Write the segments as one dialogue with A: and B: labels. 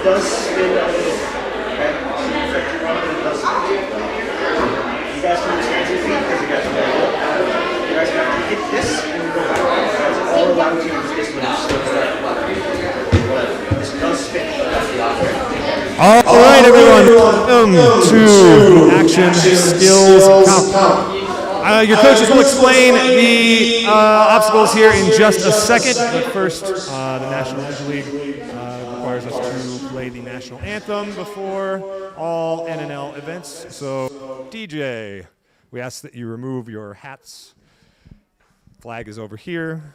A: it does spin a little. Okay? So you affect your run, it does spin. You guys can stand your feet because you guys are very good. You guys have to hit this and go back. That's all allowed to use this move. This does spin.
B: All right, everyone. Welcome to Action Skills Comp. Your coaches will explain the obstacles here in just a second. But first, the National Anthem requires us to play the National Anthem before all NNL events. So, DJ, we ask that you remove your hats. Flag is over here.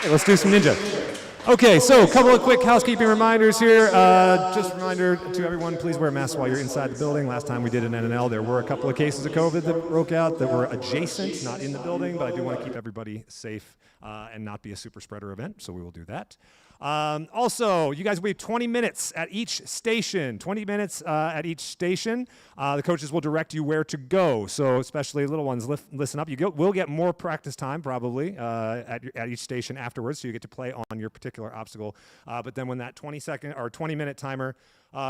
B: Let's do some ninja. Okay, so a couple of quick housekeeping reminders here. Just a reminder to everyone, please wear masks while you're inside the building. Last time we did an NNL, there were a couple of cases of COVID that broke out that were adjacent, not in the building, but I do want to keep everybody safe and not be a super spreader event, so we will do that. Also, you guys will have 20 minutes at each station. 20 minutes at each station. The coaches will direct you where to go. So especially little ones, listen up. You will get more practice time probably at each station afterwards, so you get to play on your particular obstacle. But then when that 20-second or 20-minute timer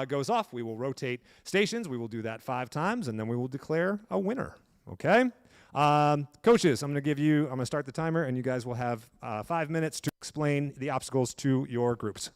B: goes off, we will rotate stations. We will do that 5 times, and then we will declare a winner. Okay? Coaches, I'm going to start the timer, and you guys will have 5 minutes to explain the obstacles to your groups.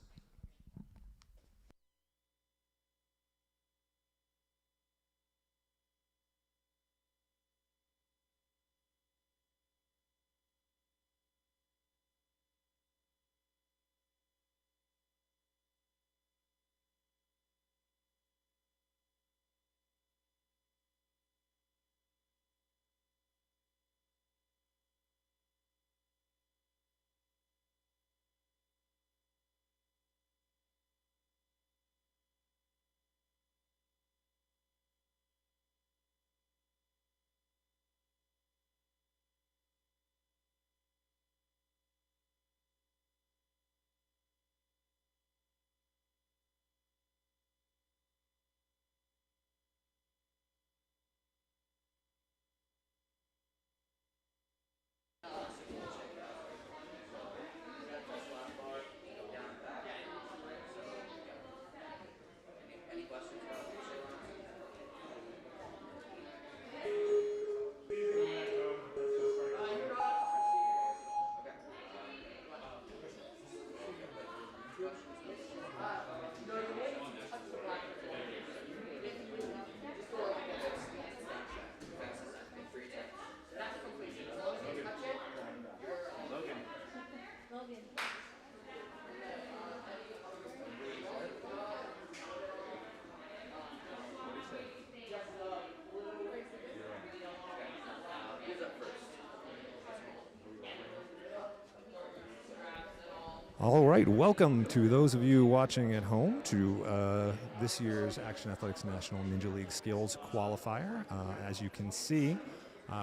B: All right, welcome to those of you watching at home to this year's Action Athletics National Ninja League Skills Qualifier. As you can see,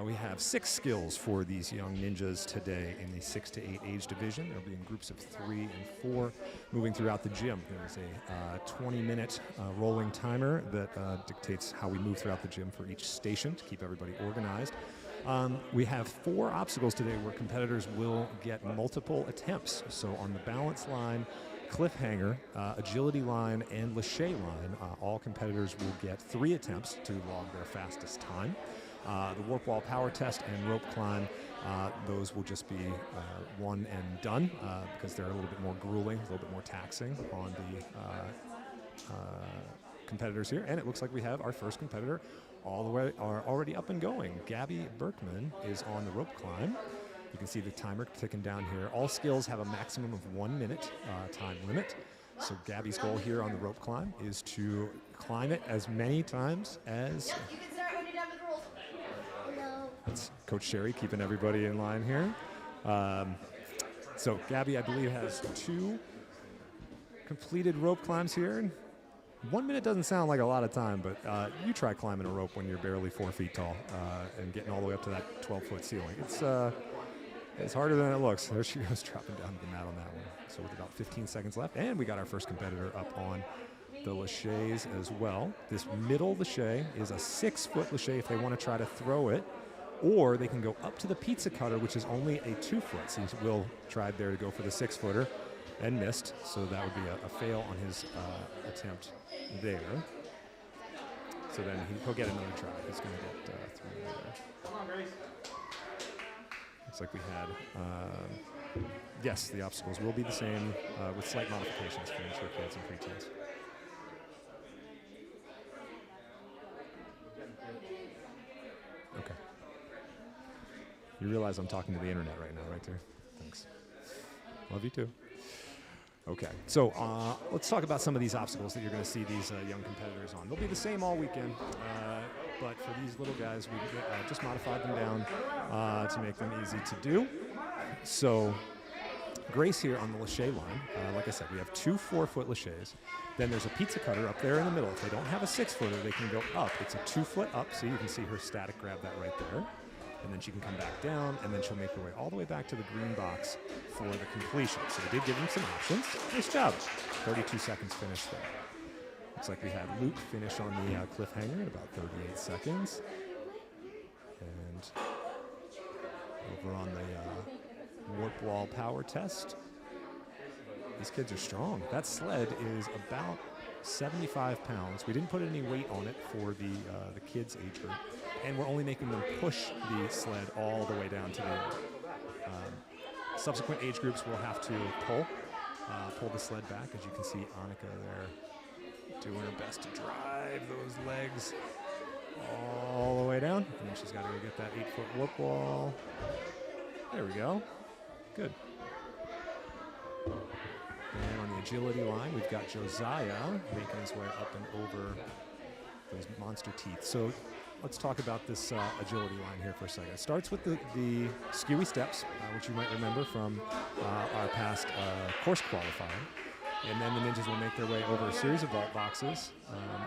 B: we have 6 skills for these young ninjas today in the 6 to 8 age division. They'll be in groups of 3 and 4 moving throughout the gym. There's a 20-minute rolling timer that dictates how we move throughout the gym for each station to keep everybody organized. We have 4 obstacles today where competitors will get multiple attempts. So on the balance line, cliffhanger, agility line, and lache line, all competitors will get 3 attempts to log their fastest time. The warp wall power test and rope climb, those will just be one and done because they're a little bit more grueling, a little bit more taxing on the competitors here. And it looks like we have our first competitor all the way already up and going. Gabby Berkman is on the rope climb. You can see the timer ticking down here. All skills have a maximum of 1 minute time limit. So Gabby's goal here on the rope climb is to climb it as many times as...
C: You can start when you're done with the rules. No.
B: That's Coach Sherry keeping everybody in line here. So Gabby, I believe, has 2 completed rope climbs here. 1 minute doesn't sound like a lot of time, but you try climbing a rope when you're barely 4 feet tall and getting all the way up to that 12-foot ceiling. It's harder than it looks. There she goes, dropping down to the mat on that one. So with about 15 seconds left, and we got our first competitor up on the laches as well. This middle lache is a 6-foot lache if they want to try to throw it, or they can go up to the pizza cutter, which is only a 2-foot. So Will tried there to go for the 6-footer and missed, so that would be a fail on his attempt there. So then he'll get another try. He's going to get 3 there.
A: Come on, Grace.
B: Looks like we had, yes, the obstacles will be the same with slight modifications for mature kids and preteens. Okay. You realize I'm talking to the internet right now, right there? Thanks. Love you too. Okay, so let's talk about some of these obstacles that you're going to see these young competitors on. They'll be the same all weekend, but for these little guys, we just modified them down to make them easy to do. So Grace here on the lache line, like I said, we have 2 4-foot laches. Then there's a pizza cutter up there in the middle. If they don't have a 6-footer, they can go up. It's a 2-foot up, so you can see her static grab that right there. And then she can come back down, and then she'll make her way all the way back to the green box for the completion. So we did give them some options. Nice job. 32 seconds finish there. Looks like we had Luke finish on the cliffhanger at about 38 seconds. And over on the warp wall power test, these kids are strong. That sled is about 75 pounds. We didn't put any weight on it for the kids' age group, and we're only making them push the sled all the way down to the end. Subsequent age groups will have to pull the sled back. As you can see, Annika there doing her best to drive those legs all the way down, and then she's got to go get that 8-foot warp wall. There we go. Good. And on the agility line, we've got Josiah making his way up and over those monster teeth. So let's talk about this agility line here for a second. It starts with the skewy steps, which you might remember from our past course qualifier. And then the ninjas will make their way over a series of vault boxes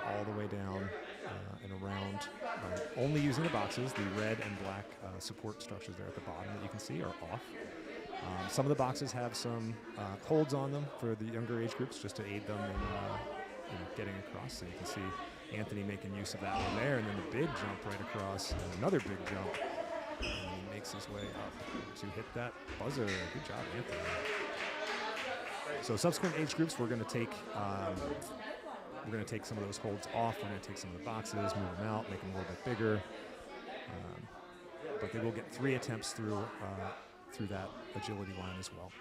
B: all the way down and around, only using the boxes. The red and black support structures there at the bottom that you can see are off. Some of the boxes have some holds on them for the younger age groups just to aid them in getting across. So you can see Anthony making use of that one there, and then the big jump right across, and another big jump. And he makes his way up to hit that buzzer. Good job, Anthony. So subsequent age groups, we're going to take some of those holds off. We're going to take some of the boxes, move them out, make them a little bit bigger. But they will get 3 attempts through that agility line as well.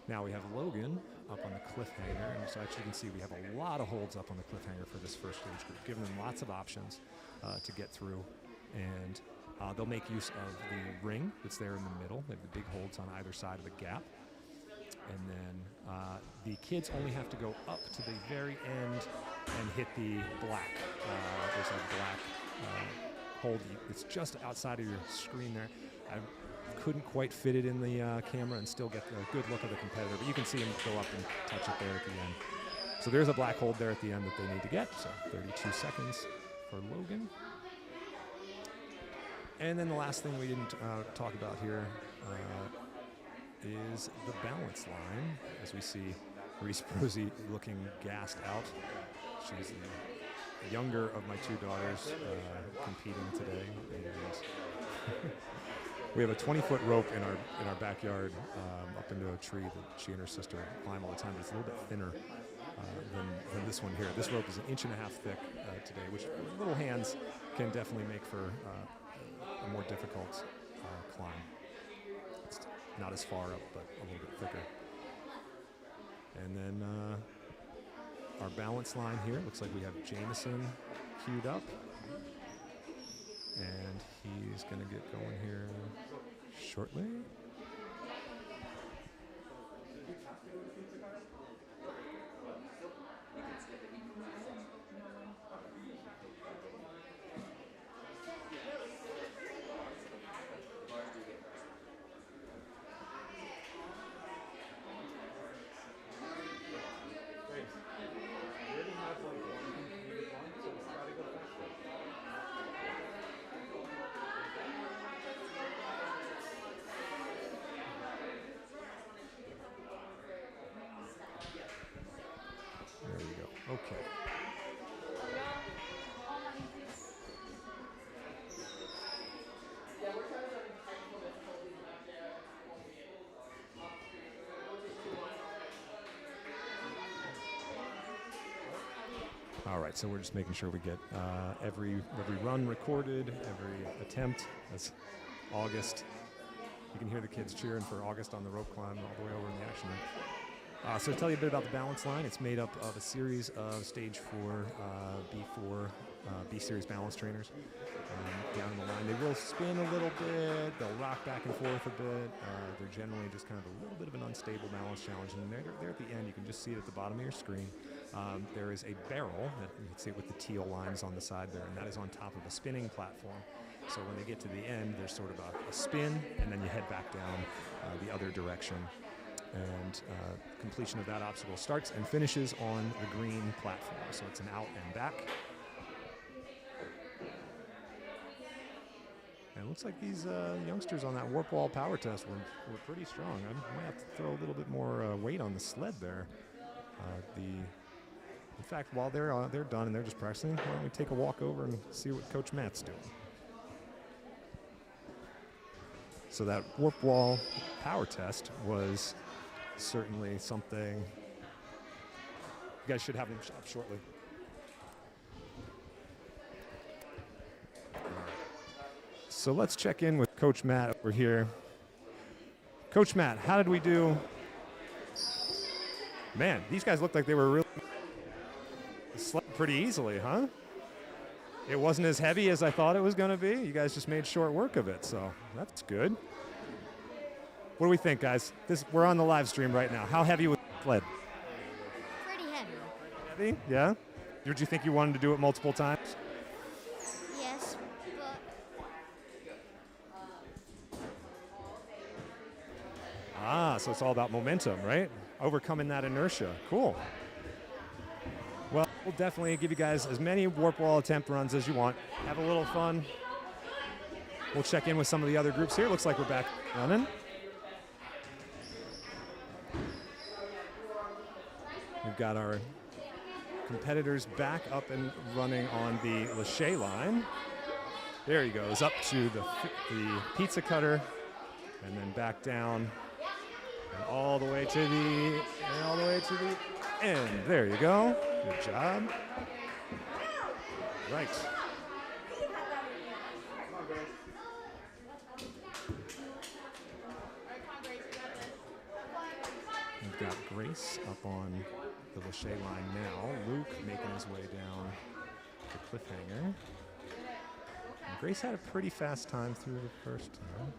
B: Now we have Logan up on the cliffhanger, and so as you can see, we have a lot of holds up on the cliffhanger for this first age group, giving them lots of options to get through. And they'll make use of the ring that's there in the middle. They have the big holds on either side of the gap. And then the kids only have to go up to the very end and hit the black. There's a black hold. It's just outside of your screen there. I couldn't quite fit it in the camera and still get a good look of the competitor, but you can see him go up and touch it there at the end. So there's a black hold there at the end that they need to get. So 32 seconds for Logan. And then the last thing we didn't talk about here is the balance line. As we see Reese Prosy looking gassed out. She's the younger of my 2 daughters competing today. And We have a 20-foot rope in our backyard up into a tree that she and her sister climb all the time. But it's a little bit thinner than this one here. This rope is 1.5 inches thick today, which with little hands can definitely make for a more difficult climb. It's not as far up, but a little bit thicker. And then our balance line here, looks like we have Jameson queued up. And he's going to get going here shortly. There we go. Okay. All right, so we're just making sure we get every run recorded, every attempt. That's August. You can hear the kids cheering for August on the rope climb all the way over in the action room. So to tell you a bit about the balance line, it's made up of a series of stage 4, B4, B-series balance trainers. Down in the line, they will spin a little bit, they'll rock back and forth a bit. They're generally just kind of a little bit of an unstable balance challenge. And there at the end, you can just see it at the bottom of your screen. There is a barrel, that you can see it with the teal lines on the side there, and that is on top of a spinning platform. So when they get to the end, there's sort of a spin, and then you head back down the other direction. And completion of that obstacle starts and finishes on the green platform. So it's an out and back. And it looks like these youngsters on that warp wall power test were pretty strong. I might have to throw a little bit more weight on the sled there. In fact, while they're done and they're just practicing, why don't we take a walk over and see what Coach Matt's doing. So that warp wall power test was certainly something. You guys should have them up shortly. All right. So let's check in with Coach Matt over here. Coach Matt, how did we do? Man, these guys looked like they were really slept pretty easily, huh? It wasn't as heavy as I thought it was going to be. You guys just made short work of it, so that's good. What do we think, guys? We're on the live stream right now. How heavy was the sled?
C: Pretty heavy.
B: Heavy? Yeah? Did you think you wanted to do it multiple times?
C: Yes, but
B: So it's all about momentum, right? Overcoming that inertia. Cool. Well, we'll definitely give you guys as many warp wall attempt runs as you want. Have a little fun. We'll check in with some of the other groups here. Looks like we're back running. We've got our competitors back up and running on the Lachey line. There he goes, up to the pizza cutter, and then back down, and all the way to the end. There you go. Good job. Right. We've got Grace up on the Lachey line now. Luke making his way down the cliffhanger. And Grace had a pretty fast time through the first time.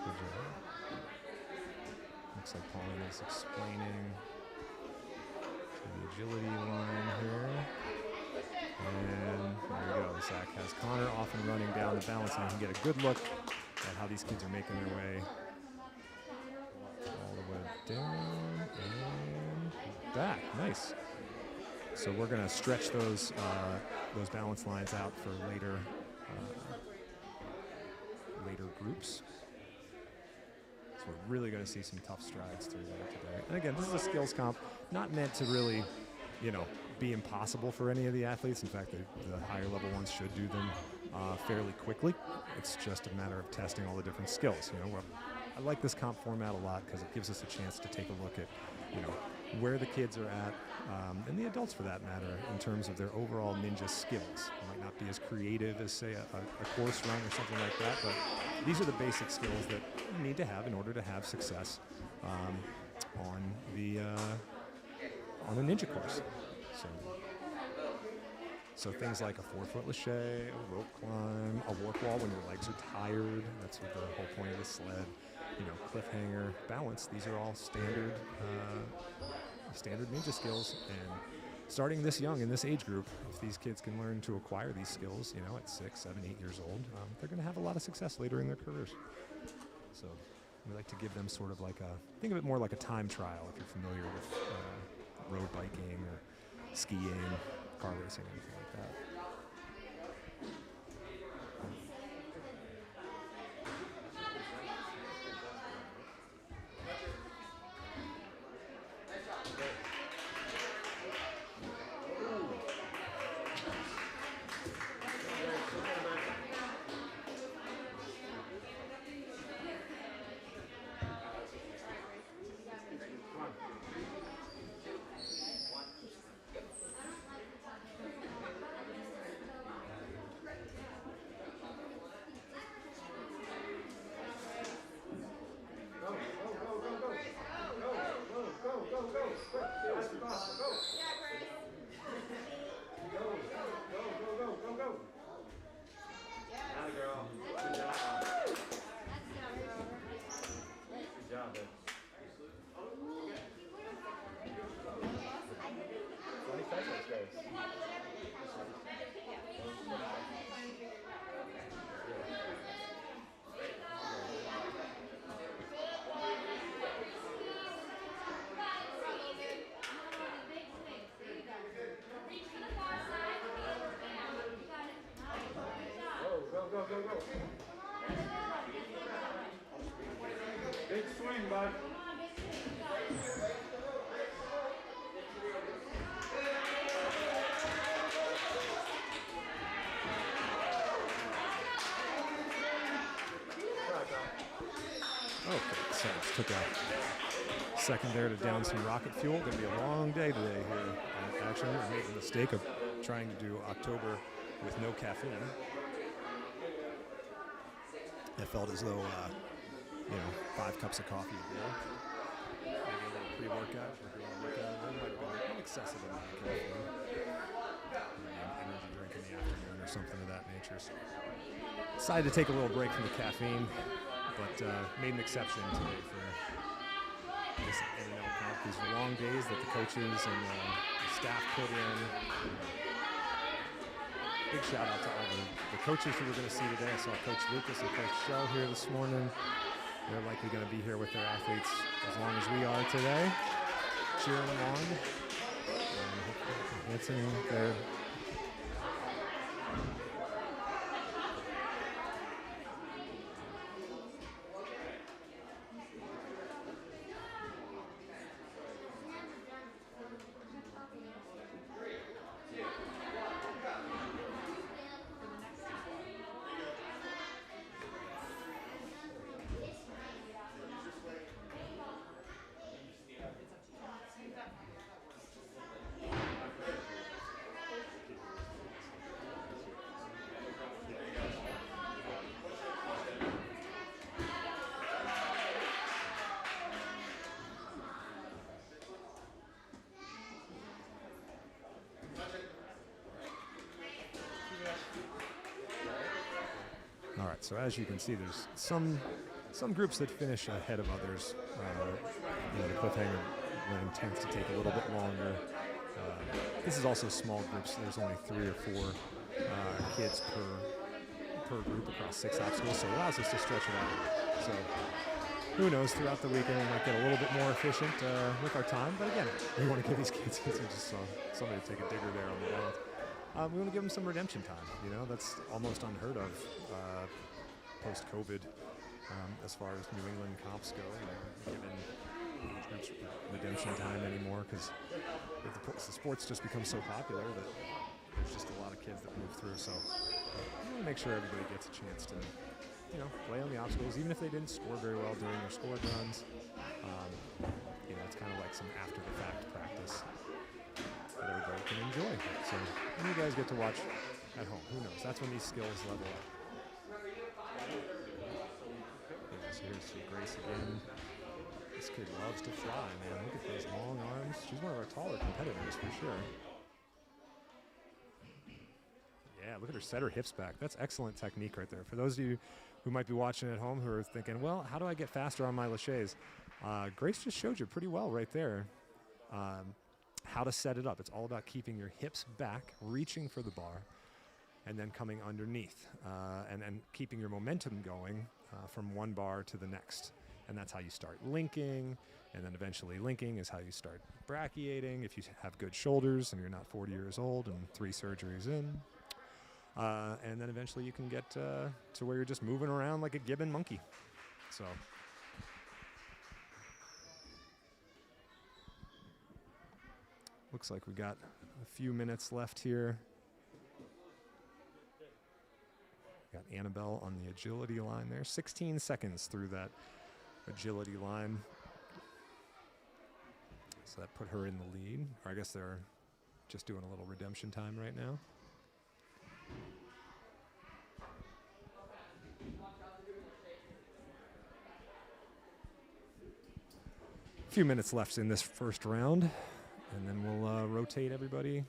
B: Good job. Looks like Pauline is explaining the agility line here. And there we go. Zach has Connor off and running down the balance line. You can get a good look at how these kids are making their way all the way down and back. Nice. So we're going to stretch those balance lines out for later groups. So we're really going to see some tough strides through there today. And again, this is a skills comp, not meant to really be impossible for any of the athletes. In fact, the higher level ones should do them fairly quickly. It's just a matter of testing all the different skills. I like this comp format a lot because it gives us a chance to take a look at, where the kids are at, and the adults for that matter, in terms of their overall ninja skills. It might not be as creative as, say, a course run or something like that, but these are the basic skills that you need to have in order to have success on the ninja course. So things like a 4-foot lache, a rope climb, a warp wall when your legs are tired. That's what the whole point of the sled. Cliffhanger, balance. These are all standard ninja skills. And starting this young in this age group, if these kids can learn to acquire these skills, at 6, 7, 8 years old, they're going to have a lot of success later in their careers. So we like to give them sort of think of it more like a time trial if you're familiar with road biking or skiing, car racing, anything like that.
A: Big swing, bud.
B: Okay, so it took a second there to down some rocket fuel. Going to be a long day today here at Action. I made the mistake of trying to do October with no caffeine. I felt as though, 5 cups of coffee a day. Maybe a little pre-workout. If you're doing a workout, it might be an excessive amount of caffeine. Energy drink in the afternoon or something of that nature. So decided to take a little break from the caffeine, but made an exception today for this NNL comp. These are long days that the coaches and the staff put in. Big shout out to all the coaches who we're going to see today. I saw Coach Lucas and Coach Shell here this morning. They're likely going to be here with their athletes as long as we are today, cheering them on. And answering their All right, so as you can see, there's some groups that finish ahead of others. The cliffhanger run tends to take a little bit longer. This is also small groups. There's only 3 or 4 kids per group across 6 obstacles, so it allows us to stretch it out. So who knows, throughout the weekend we might get a little bit more efficient with our time, but again, we want to give these kids, I just saw somebody take a digger there on the balance. We want to give them some redemption time. That's almost unheard of post-COVID as far as New England comps go. Given age much redemption time anymore because the sports just become so popular that there's just a lot of kids that move through. So I want to make sure everybody gets a chance to, play on the obstacles, even if they didn't score very well during their scored runs. It's kind of like some after-the-fact practice that everybody can enjoy. So when you guys get to watch at home, who knows? That's when these skills level up. So here's Grace again. This kid loves to fly, man. Look at those long arms. She's one of our taller competitors for sure. Yeah, look at her set her hips back. That's excellent technique right there. For those of you who might be watching at home who are thinking, well, how do I get faster on my laches? Grace just showed you pretty well right there how to set it up. It's all about keeping your hips back, reaching for the bar, and then coming underneath, and keeping your momentum going from one bar to the next. And that's how you start linking, and then eventually linking is how you start brachiating if you have good shoulders and you're not 40 years old and 3 surgeries in. And then eventually you can get to where you're just moving around like a gibbon monkey. So looks like we got a few minutes left here. Got Annabelle on the agility line there. 16 seconds through that agility line. So that put her in the lead. Or I guess they're just doing a little redemption time right now. A few minutes left in this first round, and then we'll rotate everybody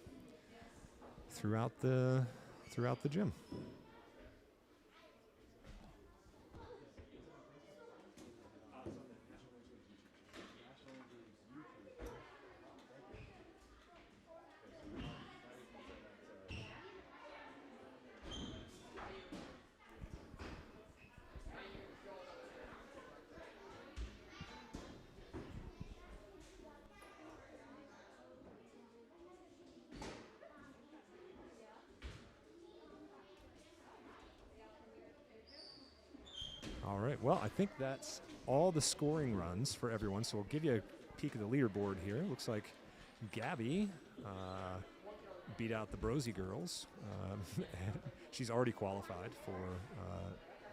B: throughout the gym. All right, well, I think that's all the scoring runs for everyone, so we'll give you a peek of the leaderboard here. Looks like Gabby beat out the Brosy girls. She's already qualified for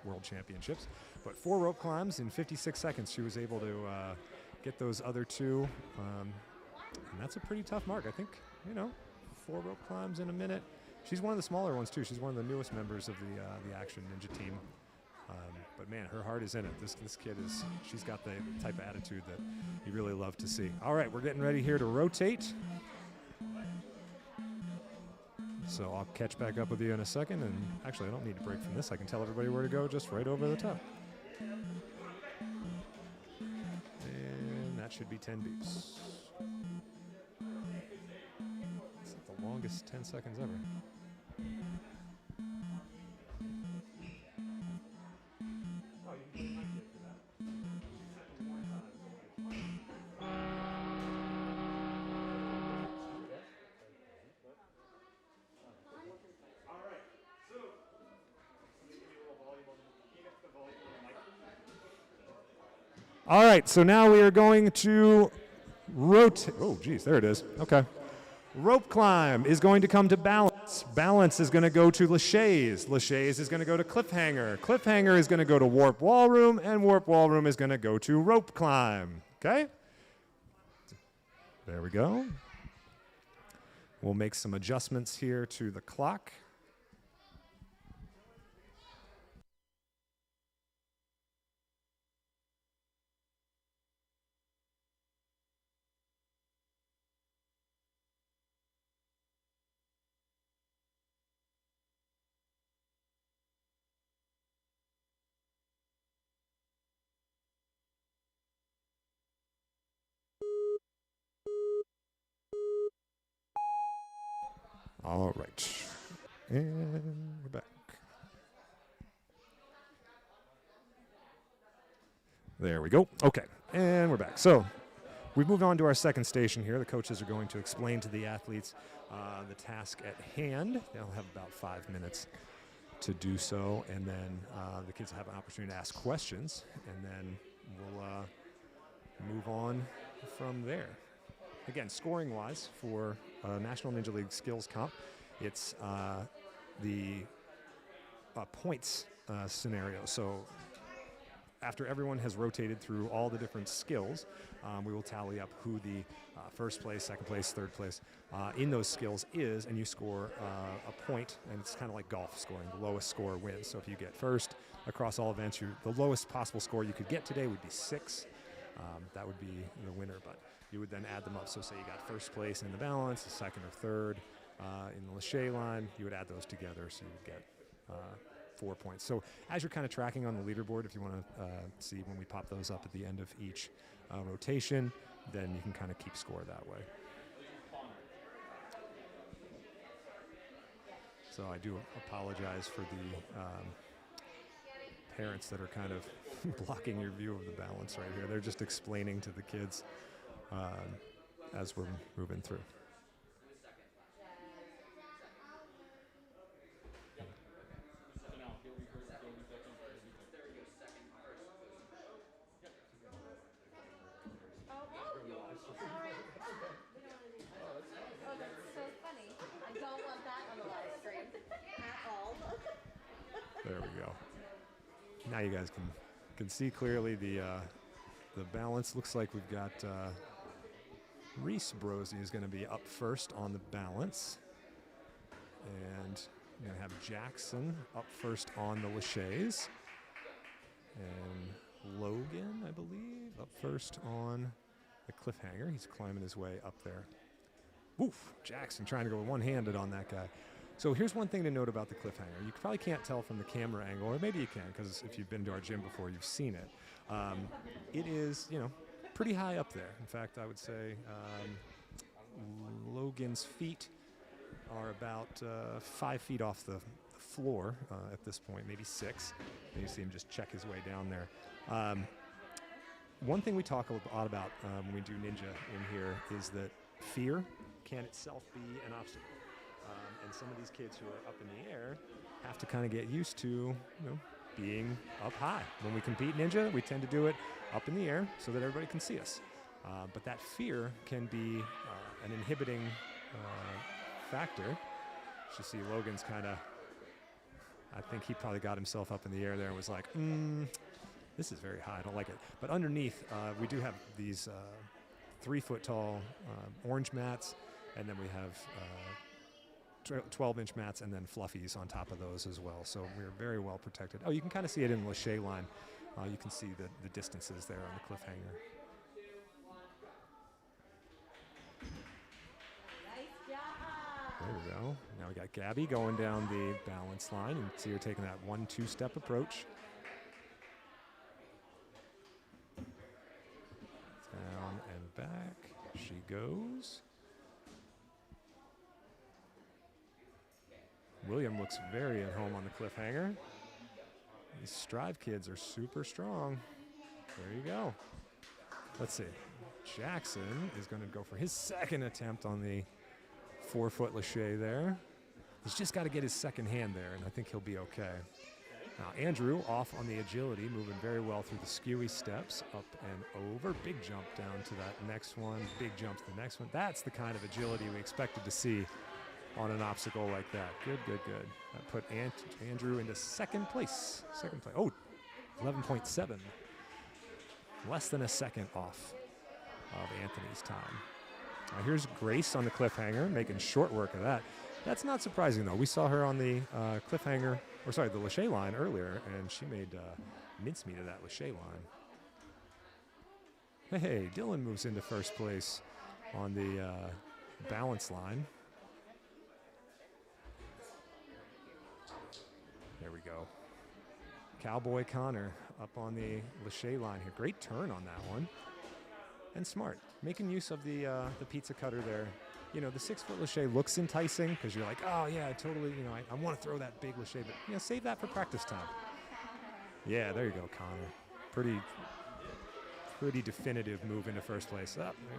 B: World Championships, but 4 rope climbs in 56 seconds. She was able to get those other 2, and that's a pretty tough mark. I think, 4 rope climbs in a minute. She's one of the smaller ones, too. She's one of the newest members of the Action Ninja team. But man, her heart is in it. This kid she's got the type of attitude that you really love to see. All right, we're getting ready here to rotate. So I'll catch back up with you in a second. And actually, I don't need to break from this. I can tell everybody where to go just right over the top. And that should be 10 beeps. It's the longest 10 seconds ever. All right, so now we are going to rotate. Oh, geez, there it is. Okay. Rope climb is going to come to balance. Balance is going to go to laches. Laches is going to go to cliffhanger. Cliffhanger is going to go to warp wall room, and warp wall room is going to go to rope climb. Okay? There we go. We'll make some adjustments here to the clock. All right, and we're back. There we go. Okay, and we're back. So we've moved on to our second station here. The coaches are going to explain to the athletes the task at hand. They'll have about 5 minutes to do so, and then the kids will have an opportunity to ask questions, and then we'll move on from there. Again, scoring-wise, for National Ninja League Skills Comp, it's the points scenario. So after everyone has rotated through all the different skills, we will tally up who the first place, second place, third place in those skills is, and you score a point, and it's kind of like golf scoring. The lowest score wins. So if you get first across all events, the lowest possible score you could get today would be 6. That would be the winner, but you would then add them up. So say you got first place in the balance, the second or third in the Lachey line, you would add those together, so you would get 4 points. So as you're kind of tracking on the leaderboard, if you want to see when we pop those up at the end of each rotation, then you can kind of keep score that way. So I do apologize for the parents that are kind of blocking your view of the balance right here. They're just explaining to the kids as we're moving through. There we go. Now you guys can see clearly the balance. Looks like we've got Reese Brosey is going to be up first on the balance. And we're going to have Jackson up first on the Lacheys. And Logan, I believe, up first on the cliffhanger. He's climbing his way up there. Oof, Jackson trying to go one-handed on that guy. So here's one thing to note about the cliffhanger. You probably can't tell from the camera angle, or maybe you can, because if you've been to our gym before, you've seen it. It is, pretty high up there. In fact, I would say Logan's feet are about 5 feet off the floor at this point, maybe 6. And you see him just check his way down there. One thing we talk a lot about when we do ninja in here is that fear can itself be an obstacle. And some of these kids who are up in the air have to kind of get used to, being up high. When we compete ninja, we tend to do it up in the air so that everybody can see us. But that fear can be an inhibiting factor. You see Logan's kind of, I think he probably got himself up in the air there and was like, this is very high, I don't like it. But underneath, we do have these 3-foot tall orange mats, and then we have 12-inch mats and then fluffies on top of those as well. So we're very well protected. Oh, you can kind of see it in the Lachey line. You can see the distances there on the cliffhanger.
D: Nice job.
B: There we go. Now we got Gabby going down the balance line. You can see her taking that 1-2-step approach. Down and back she goes. William looks very at home on the cliffhanger. These Strive kids are super strong. There you go. Let's see. Jackson is going to go for his second attempt on the 4-foot Lachey there. He's just got to get his second hand there, and I think he'll be okay. Now, Andrew off on the agility, moving very well through the skewy steps, up and over. Big jump down to that next one. Big jump to the next one. That's the kind of agility we expected to see on an obstacle like that. Good, good, good. That put Andrew into second place. Oh, 11.7. Less than a second off of Anthony's time. Now here's Grace on the cliffhanger, making short work of that. That's not surprising, though. We saw her on the the Lachey line earlier, and she made mincemeat of that Lachey line. Hey, Dylan moves into first place on the balance line. There we go. Cowboy Connor up on the Lachey line here. Great turn on that one. And smart. Making use of the pizza cutter there. The 6-foot Lachey looks enticing because you're like, oh, yeah, totally, I want to throw that big Lachey, but, save that for practice time. Yeah, there you go, Connor. Pretty definitive move into first place.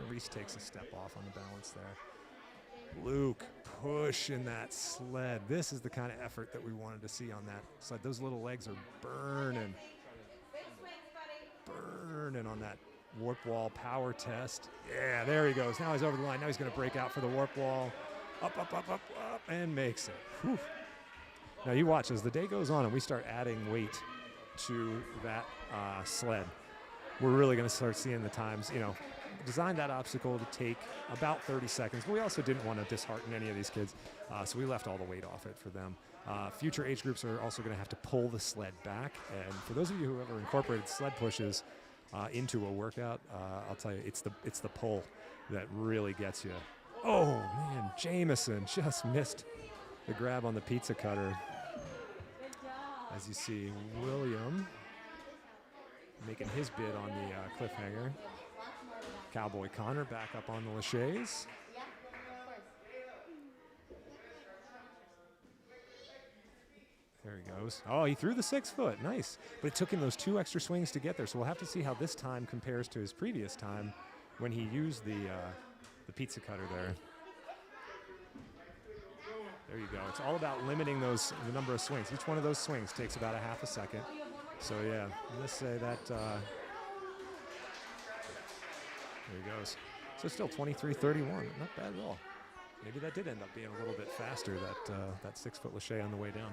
B: Reese takes a step off on the balance there. Luke pushing that sled. This is the kind of effort that we wanted to see on that sled. Those little legs are burning on that Warp wall power test. Yeah, there he goes. Now he's over the line. Now he's going to break out for the warp wall. Up, up, up, up, up, and makes it. Whew. Now you watch as the day goes on and we start adding weight to that sled. We're really going to start seeing the times, design that obstacle to take about 30 seconds, but we also didn't want to dishearten any of these kids, so we left all the weight off it for them. Future age groups are also going to have to pull the sled back, and for those of you who ever incorporated sled pushes into a workout, I'll tell you, it's the pull that really gets you. Oh, man, Jameson just missed the grab on the pizza cutter. As you see, William making his bid on the cliffhanger. Cowboy Connor back up on the laches. There he goes. Oh, he threw the 6 foot. Nice. But it took him those 2 extra swings to get there. So we'll have to see how this time compares to his previous time when he used the pizza cutter there. There you go. It's all about limiting the number of swings. Each one of those swings takes about a half a second. So yeah, let's say that. There he goes. So still 23:31. Not bad at all. Maybe that did end up being a little bit faster, that 6 foot lache on the way down.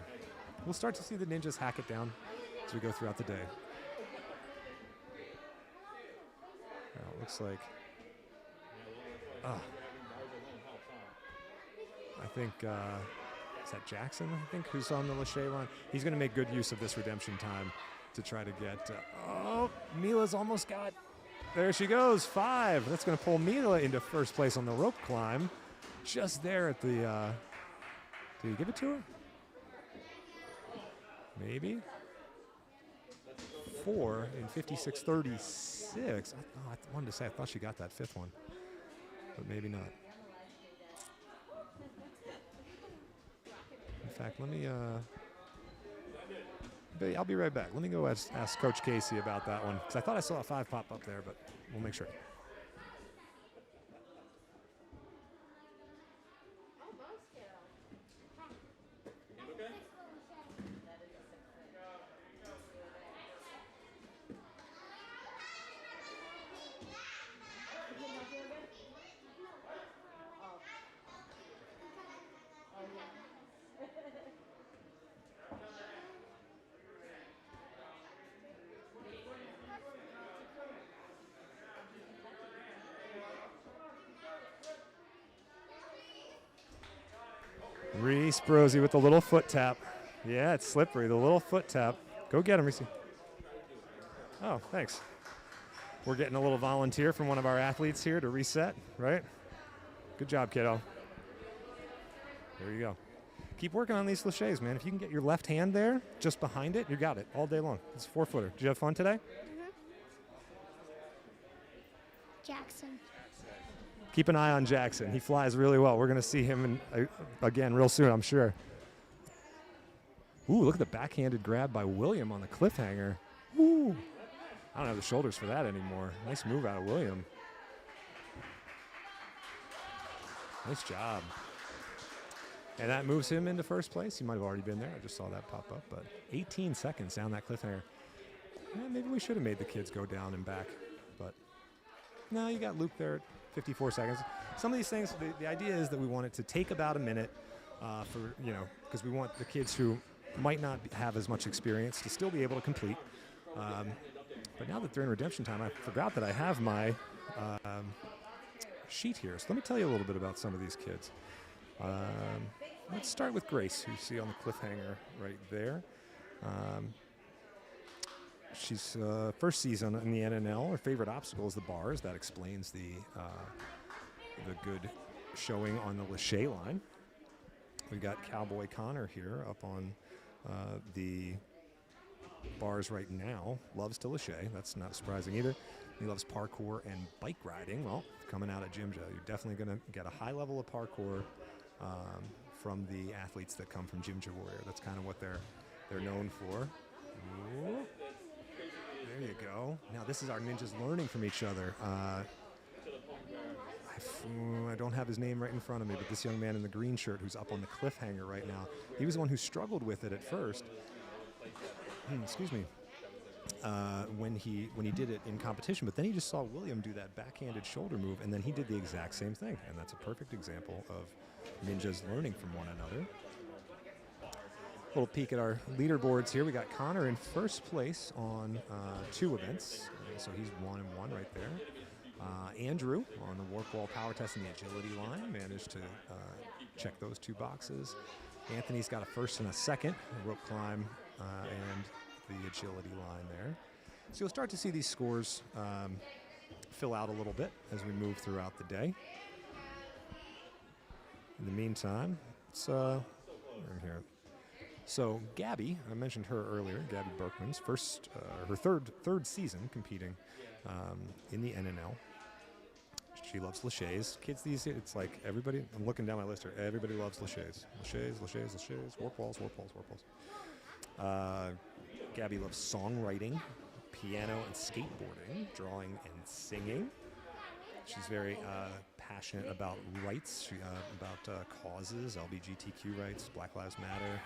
B: We'll start to see the ninjas hack it down as we go throughout the day. Now it looks like. I think, is that Jackson, I think, who's on the lache line? He's going to make good use of this redemption time to try to get, Mila's almost got, there she goes, 5. That's going to pull Mila into first place on the rope climb. Just there at the, did he give it to her? Maybe. 4 in 56:36. I wanted to say I thought she got that 5th one, but maybe not. In fact, let me, I'll be right back. Let me go ask Coach Casey about that one, because I thought I saw a 5 pop up there, but we'll make sure. Reese Brosey with the little foot tap. Yeah, it's slippery, the little foot tap. Go get him, Reese. Oh, thanks. We're getting a little volunteer from one of our athletes here to reset, right? Good job, kiddo. There you go. Keep working on these laches, man. If you can get your left hand there, just behind it, you got it all day long. It's a 4-footer. Did you have fun today?
C: Mm-hmm. Jackson.
B: Keep an eye on Jackson. He flies really well. We're going to see him again real soon, I'm sure. Ooh, look at the backhanded grab by William on the cliffhanger. Ooh. I don't have the shoulders for that anymore. Nice move out of William. Nice job. And that moves him into first place. He might have already been there. I just saw that pop up. But 18 seconds down that cliffhanger. Yeah, maybe we should have made the kids go down and back. But no, you got Luke there at 54 seconds. Some of these things, the idea is that we want it to take about a minute for, because we want the kids who might not have as much experience to still be able to complete. But now that they're in redemption time, I forgot that I have my sheet here. So let me tell you a little bit about some of these kids. Let's start with Grace, who you see on the cliffhanger right there. She's first season in the NNL. Her favorite obstacle is the bars. That explains the good showing on the lache line. We've got Cowboy Connor here up on the bars right now. Loves to lache. That's not surprising either. He loves parkour and bike riding. Well, coming out of Jimja, you're definitely going to get a high level of parkour from the athletes that come from Jimja Warrior. That's kind of what they're known for. Ooh. There you go. Now this is our ninjas learning from each other. I don't have his name right in front of me, but this young man in the green shirt who's up on the cliffhanger right now, he was the one who struggled with it at first. Excuse me. when he did it in competition, but then he just saw William do that backhanded shoulder move, and then he did the exact same thing, and that's a perfect example of ninjas learning from one another. Little peek at our leaderboards here. We got Connor in first place on 2 events, so he's 1-1 right there. Andrew on the warp wall power test and the agility line managed to check those 2 boxes. Anthony's got a first and a second, the rope climb and the agility line there. So you'll start to see these scores fill out a little bit as we move throughout the day. In the meantime, it's we're in here. So Gabby, I mentioned her earlier, Gabby Berkman's her third season competing in the NNL. She loves Lachey's. Kids these days, it's like everybody, I'm looking down my list here, everybody loves Lachey's. Lachey's, warp walls. Gabby loves songwriting, piano and skateboarding, drawing and singing. She's very passionate about rights, about causes, LGBTQ rights, Black Lives Matter,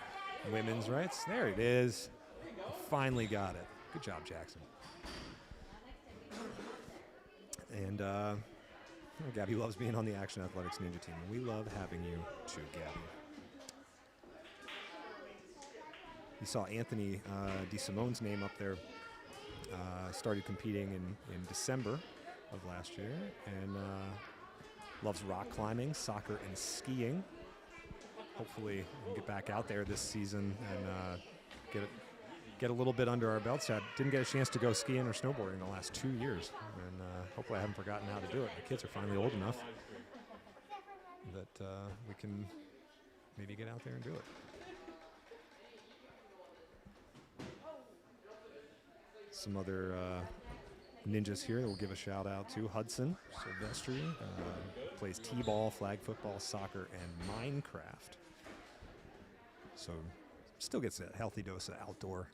B: women's rights. There it is. I finally got it. Good job, Jackson. And Gabby loves being on the Action Athletics Ninja team. We love having you too, Gabby. You saw Anthony DeSimone's name up there. Started competing in December of last year, and loves rock climbing, soccer, and skiing. Hopefully we'll get back out there this season and get a little bit under our belts. I didn't get a chance to go skiing or snowboarding the last 2 years, and hopefully I haven't forgotten how to do it. The kids are finally old enough that we can maybe get out there and do it. Some other ninjas here that we'll give a shout out to. Hudson Silvestri plays t-ball, flag football, soccer, and Minecraft. So still gets a healthy dose of outdoor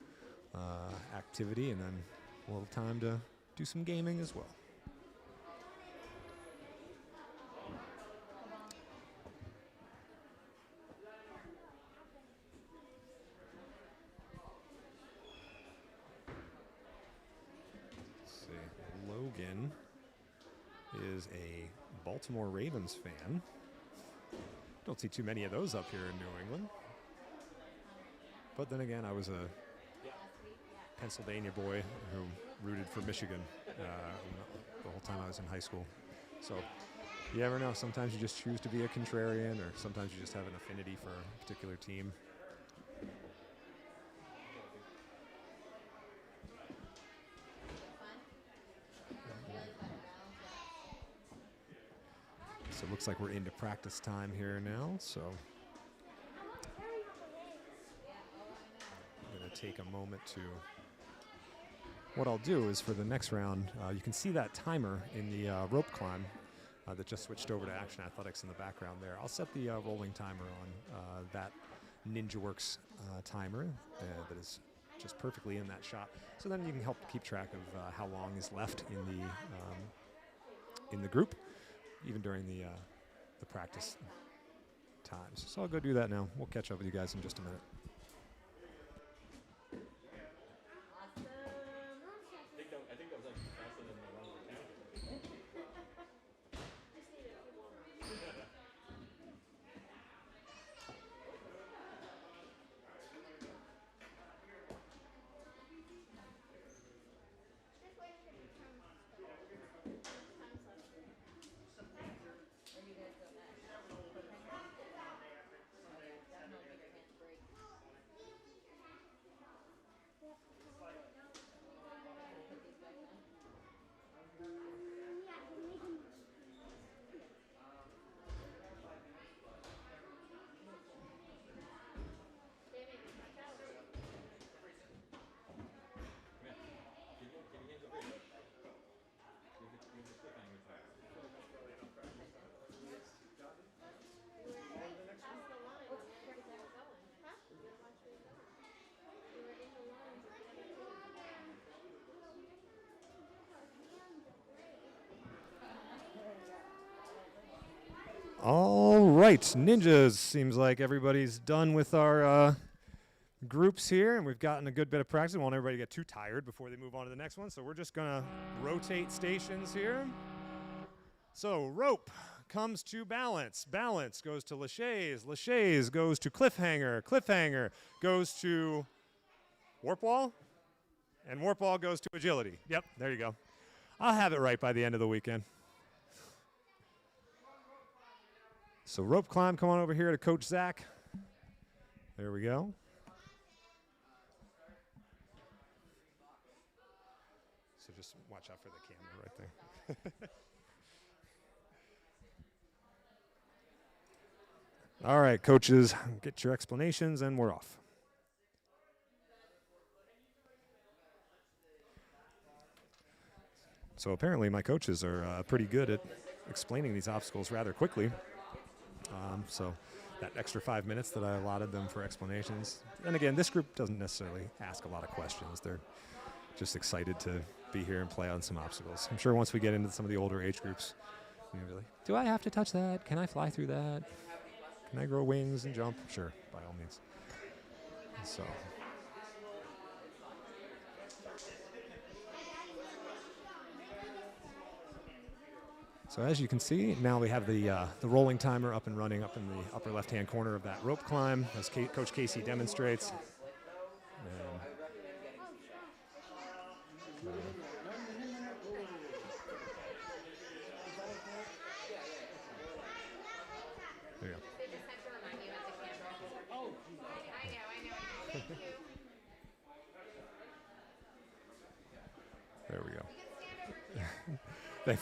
B: activity, and then a little time to do some gaming as well. Logan is a Baltimore Ravens fan. Don't see too many of those up here in New England. But then again, I was a Pennsylvania boy who rooted for Michigan the whole time I was in high school. So you never know. Sometimes you just choose to be a contrarian, or sometimes you just have an affinity for a particular team. So it looks like we're into practice time here now, so I'm going to take a moment to... What I'll do is for the next round, you can see that timer in the rope climb that just switched over to Action Athletics in the background there. I'll set the rolling timer on that NinjaWorks timer that is just perfectly in that shot. So then you can help keep track of how long is left in the group, even during the practice times. So I'll go do that now. We'll catch up with you guys in just a minute.
E: I think that was actually faster than the one we counted.
B: All right, ninjas. Seems like everybody's done with our groups here, and we've gotten a good bit of practice. We want everybody to get too tired before they move on to the next one, so we're just going to rotate stations here. So rope comes to balance. Balance goes to laches. Laches goes to cliffhanger. Cliffhanger goes to warp wall. And warp wall goes to agility. Yep, there you go. I'll have it right by the end of the weekend. So rope climb, come on over here to Coach Zach. There we go. So just watch out for the camera right there. All right, coaches, get your explanations and we're off. So apparently my coaches are pretty good at explaining these obstacles rather quickly. So that extra 5 minutes that I allotted them for explanations. And again, this group doesn't necessarily ask a lot of questions. They're just excited to be here and play on some obstacles. I'm sure once we get into some of the older age groups, you'll be like, do I have to touch that? Can I fly through that? Can I grow wings and jump? Sure, by all means. So as you can see, now we have the rolling timer up and running up in the upper left-hand corner of that rope climb, as Coach Casey demonstrates. There you go.
F: They just have to remind you at the camera. Oh, I know. Thank you.
B: There we go.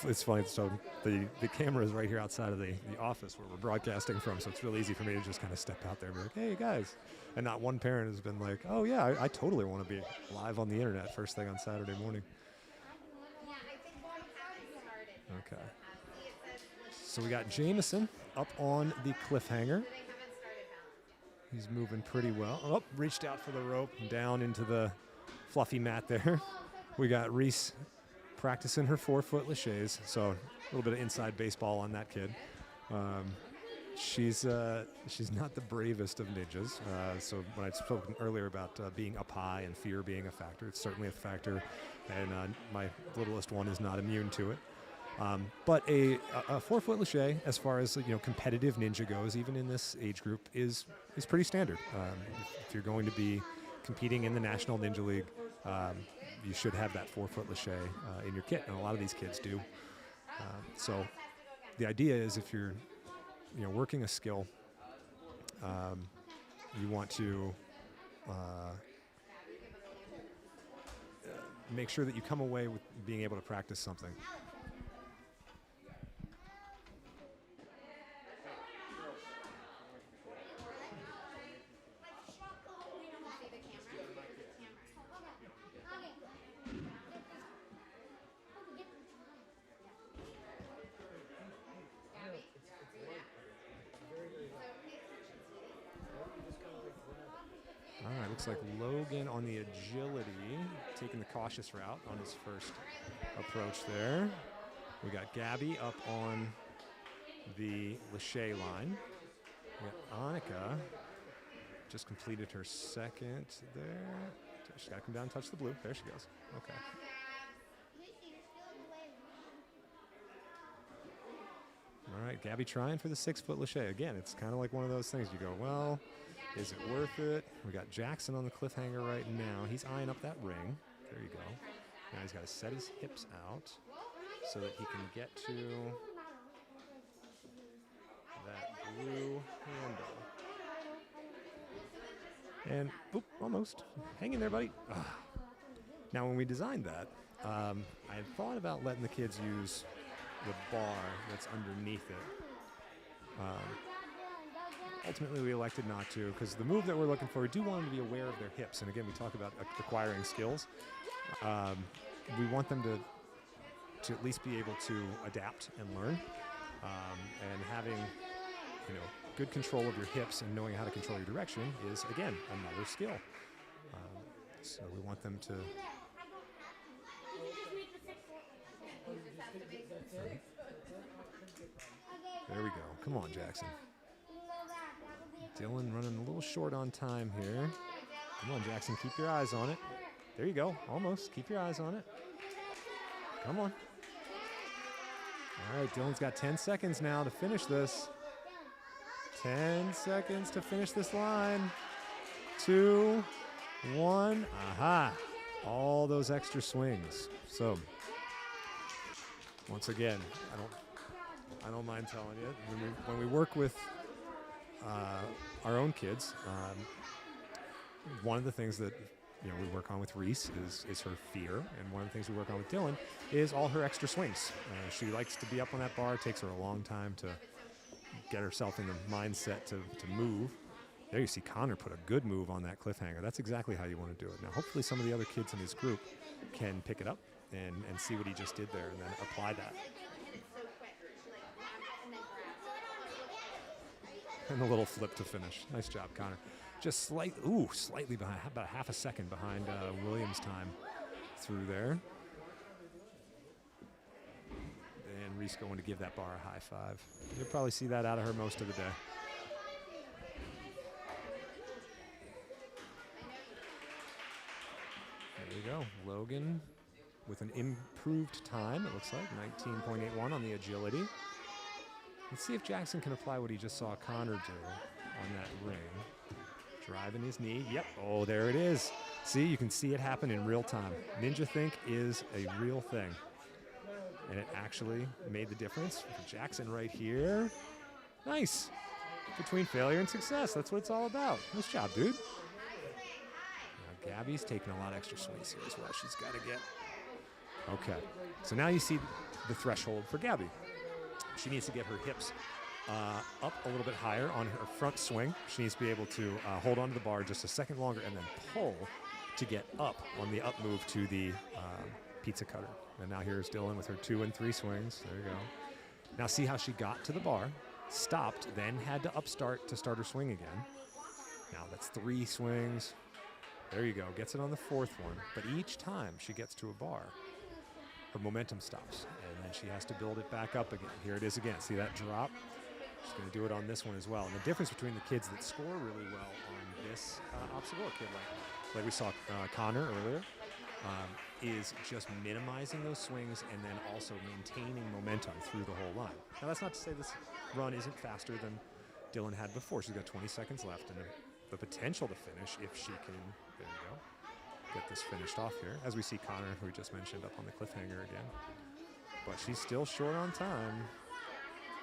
B: It's funny. So the camera is right here outside of the office where we're broadcasting from, so it's really easy for me to just kind of step out there and be like, hey, guys. And not one parent has been like, oh, yeah, I totally want to be live on the internet first thing on Saturday morning.
F: Yeah, I think one hasn't started.
B: Okay. So we got Jameson up on the cliffhanger.
F: They haven't started balance yet.
B: He's moving pretty well. Oh, reached out for the rope and down into the fluffy mat there. We got Reese practicing her 4-foot laches, so a little bit of inside baseball on that kid. She's not the bravest of ninjas. So when I'd spoken earlier about being up high and fear being a factor, it's certainly a factor, and my littlest one is not immune to it. But a 4-foot lache, as far as competitive ninja goes, even in this age group, is pretty standard. If you're going to be competing in the National Ninja League, you should have that 4-foot lache in your kit, and a lot of these kids do. So the idea is, if you're working a skill, you want to make sure that you come away with being able to practice something. All right, looks like Logan on the agility, taking the cautious route on his first approach there. We got Gabby up on the lache line. We got Annika, just completed her second there. She's got to come down and touch the blue. There she goes. Okay. All right, Gabby trying for the 6-foot lache. Again, it's kind of like one of those things. You go, well, is it worth it? We got Jackson on the cliffhanger right now. He's eyeing up that ring. There you go. Now he's got to set his hips out so that he can get to that blue handle. And, oop, almost. Hang in there, buddy. Ugh. Now, when we designed that, I had thought about letting the kids use the bar that's underneath it. Ultimately, we elected not to, because the move that we're looking for, we do want them to be aware of their hips. And again, we talk about acquiring skills. We want them to at least be able to adapt and learn. And having good control of your hips and knowing how to control your direction is, again, another skill. So we want them to... There we go. Come on, Jackson. Dylan running a little short on time here. Come on, Jackson, keep your eyes on it. There you go, almost. Keep your eyes on it. Come on. All right, Dylan's got 10 seconds now to finish this. 10 seconds to finish this line. 2, 1. Aha. All those extra swings. So, once again, I don't mind telling you, when we work with our own kids, one of the things that we work on with Reese is her fear, and one of the things we work on with Dylan is all her extra swings. She likes to be up on that bar. It takes her a long time to get herself in the mindset to move. There you see Connor put a good move on that cliffhanger. That's exactly how you want to do it. Now, hopefully some of the other kids in his group can pick it up and see what he just did there and then apply that. And the little flip to finish. Nice job, Connor. Just slightly behind, about half a second behind Williams' time through there. And Reese going to give that bar a high five. You'll probably see that out of her most of the day. There you go. Logan with an improved time, it looks like. 19.81 on the agility. Let's see if Jackson can apply what he just saw Connor do on that ring. Driving his knee. Yep. Oh, there it is. See, you can see it happen in real time. Ninja Think is a real thing. And it actually made the difference for Jackson right here. Nice. Between failure and success. That's what it's all about. Nice job, dude. Now, Gabby's taking a lot of extra swings here as well. She's got to get. Okay. So now you see the threshold for Gabby. She needs to get her hips up a little bit higher on her front swing. She needs to be able to hold onto the bar just a second longer and then pull to get up on the up move to the pizza cutter. And now here's Dylan with her 2 and 3 swings. There you go. Now see how she got to the bar, stopped, then had to upstart to start her swing again. Now that's 3 swings. There you go. Gets it on the 4th one. But each time she gets to a bar, her momentum stops, and then she has to build it back up again. Here it is again. See that drop? She's going to do it on this one as well. And the difference between the kids that score really well on this obstacle, kid like we saw Connor earlier, is just minimizing those swings and then also maintaining momentum through the whole line. Now, that's not to say this run isn't faster than Dylan had before. She's got 20 seconds left and the potential to finish if she can, there you go, get this finished off here. As we see Connor, who we just mentioned, up on the cliffhanger again. But she's still short on time.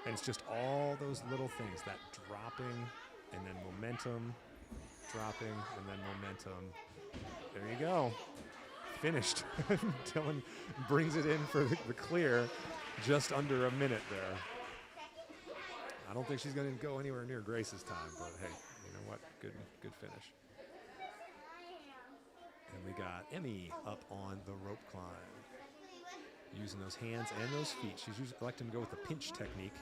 B: And it's just all those little things, that dropping and then momentum, dropping and then momentum. There you go. Finished. Dylan brings it in for the clear, just under a minute there. I don't think she's going to go anywhere near Grace's time, but hey, you know what? Good finish. And we got Emmy up on the rope climb. Using those hands and those feet. She's usually electing to go with the pinch technique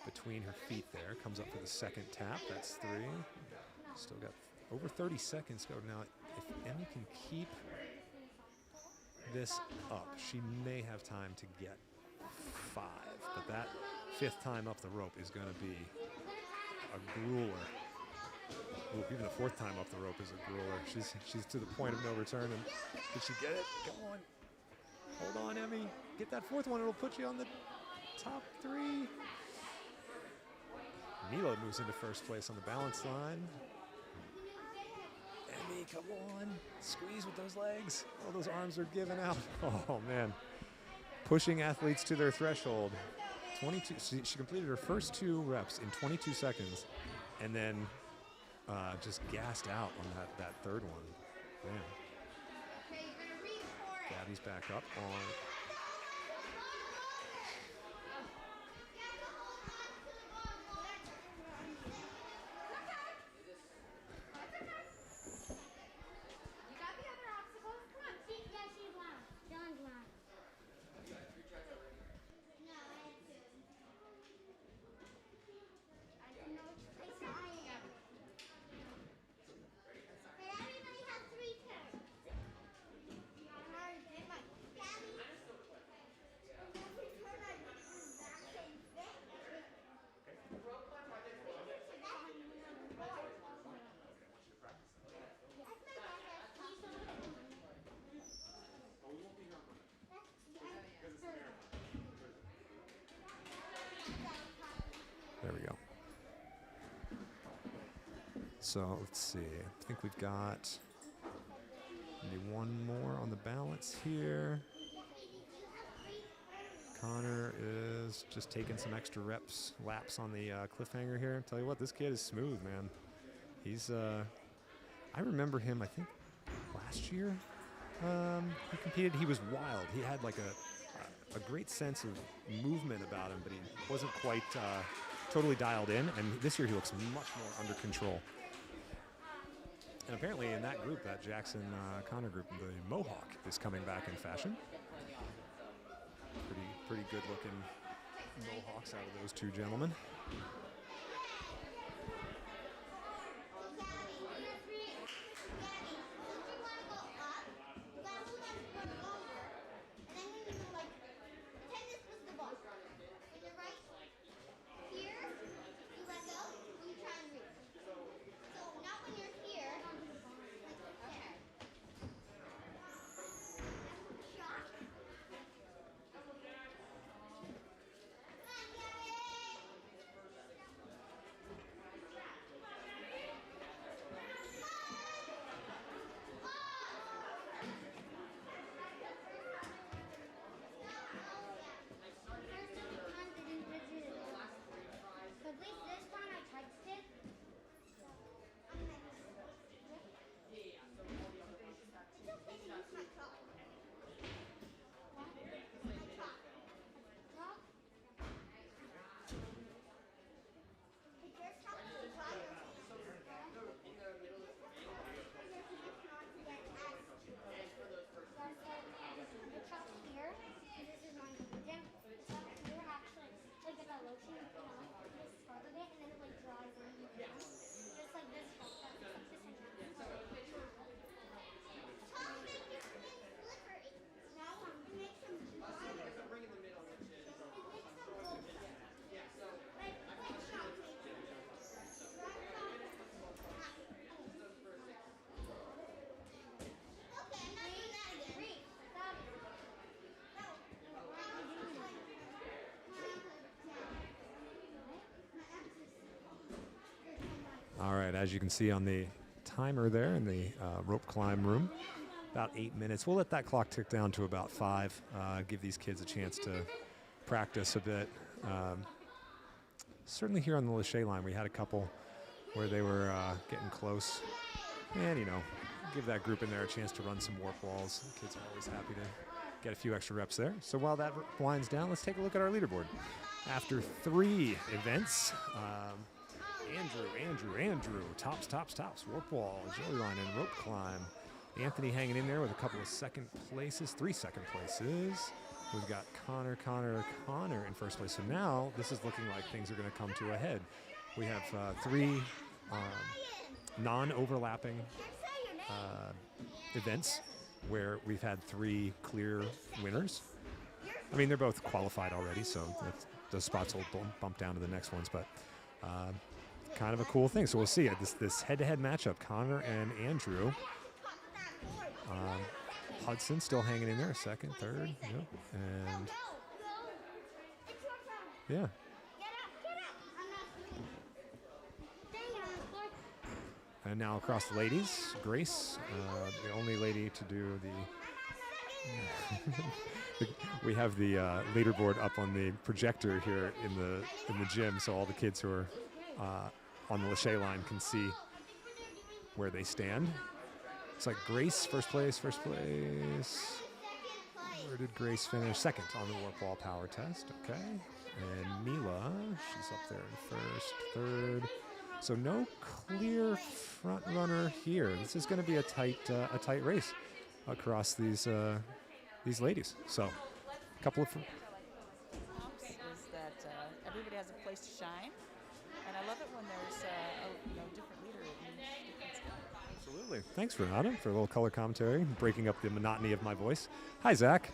B: between her feet there. Comes up for the second tap. That's 3. Still got over 30 seconds to go. Now, if Emmy can keep this up, she may have time to get 5. But that 5th time up the rope is going to be a grueler. Ooh, even the 4th time up the rope is a grueler. She's to the point of no return. And did she get it? Come on. Hold on, Emmy. Get that 4th one. It'll put you on the top 3. Milo moves into first place on the balance line. Emmy, come on. Squeeze with those legs. All those arms are giving out. Oh, man. Pushing athletes to their threshold. 22. She completed her first 2 reps in 22 seconds and then just gassed out on that 3rd one. Man. Gabby's back up on.
C: You got the other obstacles? Come on. She's loud. Dylan's loud. No, I had 2. I didn't know which place I am. But everybody has 3 turns. I already did my Gabby.
B: There we go. So let's see. I think we've got maybe one more on the balance here. Connor is just taking some extra laps on the cliffhanger here. Tell you what, this kid is smooth, man. He's, I remember him, I think, last year. He competed. He was wild. He had like a great sense of movement about him, but he wasn't quite totally dialed in. And this year he looks much more under control. And apparently in that group, that Jackson Connor group, the Mohawk is coming back in fashion. Pretty good looking Mohawks out of those two gentlemen. All right, as you can see on the timer there in the rope climb room, about 8 minutes. We'll let that clock tick down to about 5, give these kids a chance to practice a bit. Certainly here on the Lachey line, we had a couple where they were getting close. And, you know, give that group in there a chance to run some warp walls. The kids are always happy to get a few extra reps there. So while that winds down, let's take a look at our leaderboard. After 3 events, Andrew, tops, warp wall, agility line, and rope climb. Anthony hanging in there with a couple of 3 second places. We've got Connor in first place. So now this is looking like things are going to come to a head. We have 3 non-overlapping events where we've had 3 clear winners. I mean, they're both qualified already, so those spots will bump down to the next ones, but kind of a cool thing. So we'll see this head-to-head matchup, Connor and Andrew. Hudson still hanging in there, 2nd, 3rd, and yeah. And now across the ladies, Grace, the only lady to do the. We have the leaderboard up on the projector here in the gym, so all the kids who are on the Lachey line can see where they stand. It's like Grace, first place. Where did Grace finish? 2nd on the warp wall power test. Okay. And Mila, she's up there in 1st, 3rd. So no clear front runner here. This is going to be a tight race across these ladies. So a couple of.
D: Is that everybody has a place to shine, and I love it when there's a different leader in each different spot.
B: Absolutely. Thanks, Renata, for a little color commentary, breaking up the monotony of my voice. Hi, Zach.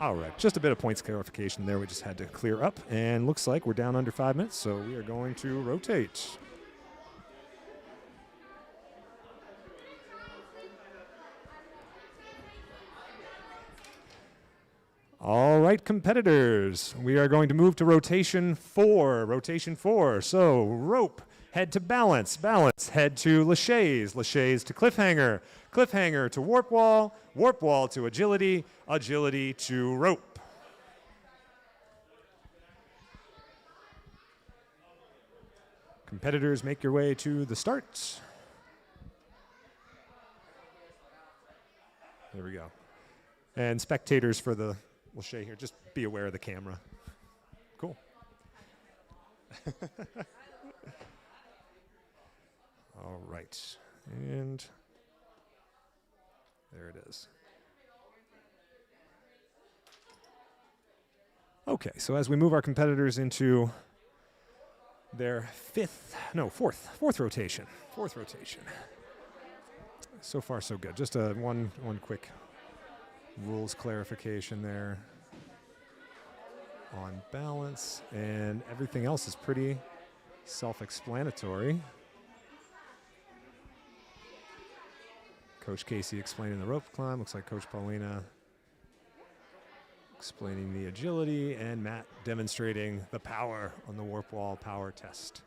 B: All right, just a bit of points clarification there we just had to clear up. And looks like we're down under 5 minutes, so we are going to rotate. All right, competitors, we are going to move to rotation 4. Rotation 4. So rope, head to balance, balance, head to laches, laches to cliffhanger, cliffhanger to warp wall to agility, agility to rope. Competitors, make your way to the start. There we go. And spectators for the lache here, just be aware of the camera. Cool. All right. And there it is. Okay, so as we move our competitors into their fourth rotation. Fourth rotation. So far, so good. Just one quick rules clarification there on balance, and everything else is pretty self-explanatory. Coach Casey explaining the rope climb. Looks like Coach Paulina explaining the agility, and Matt demonstrating the power on the warp wall power test.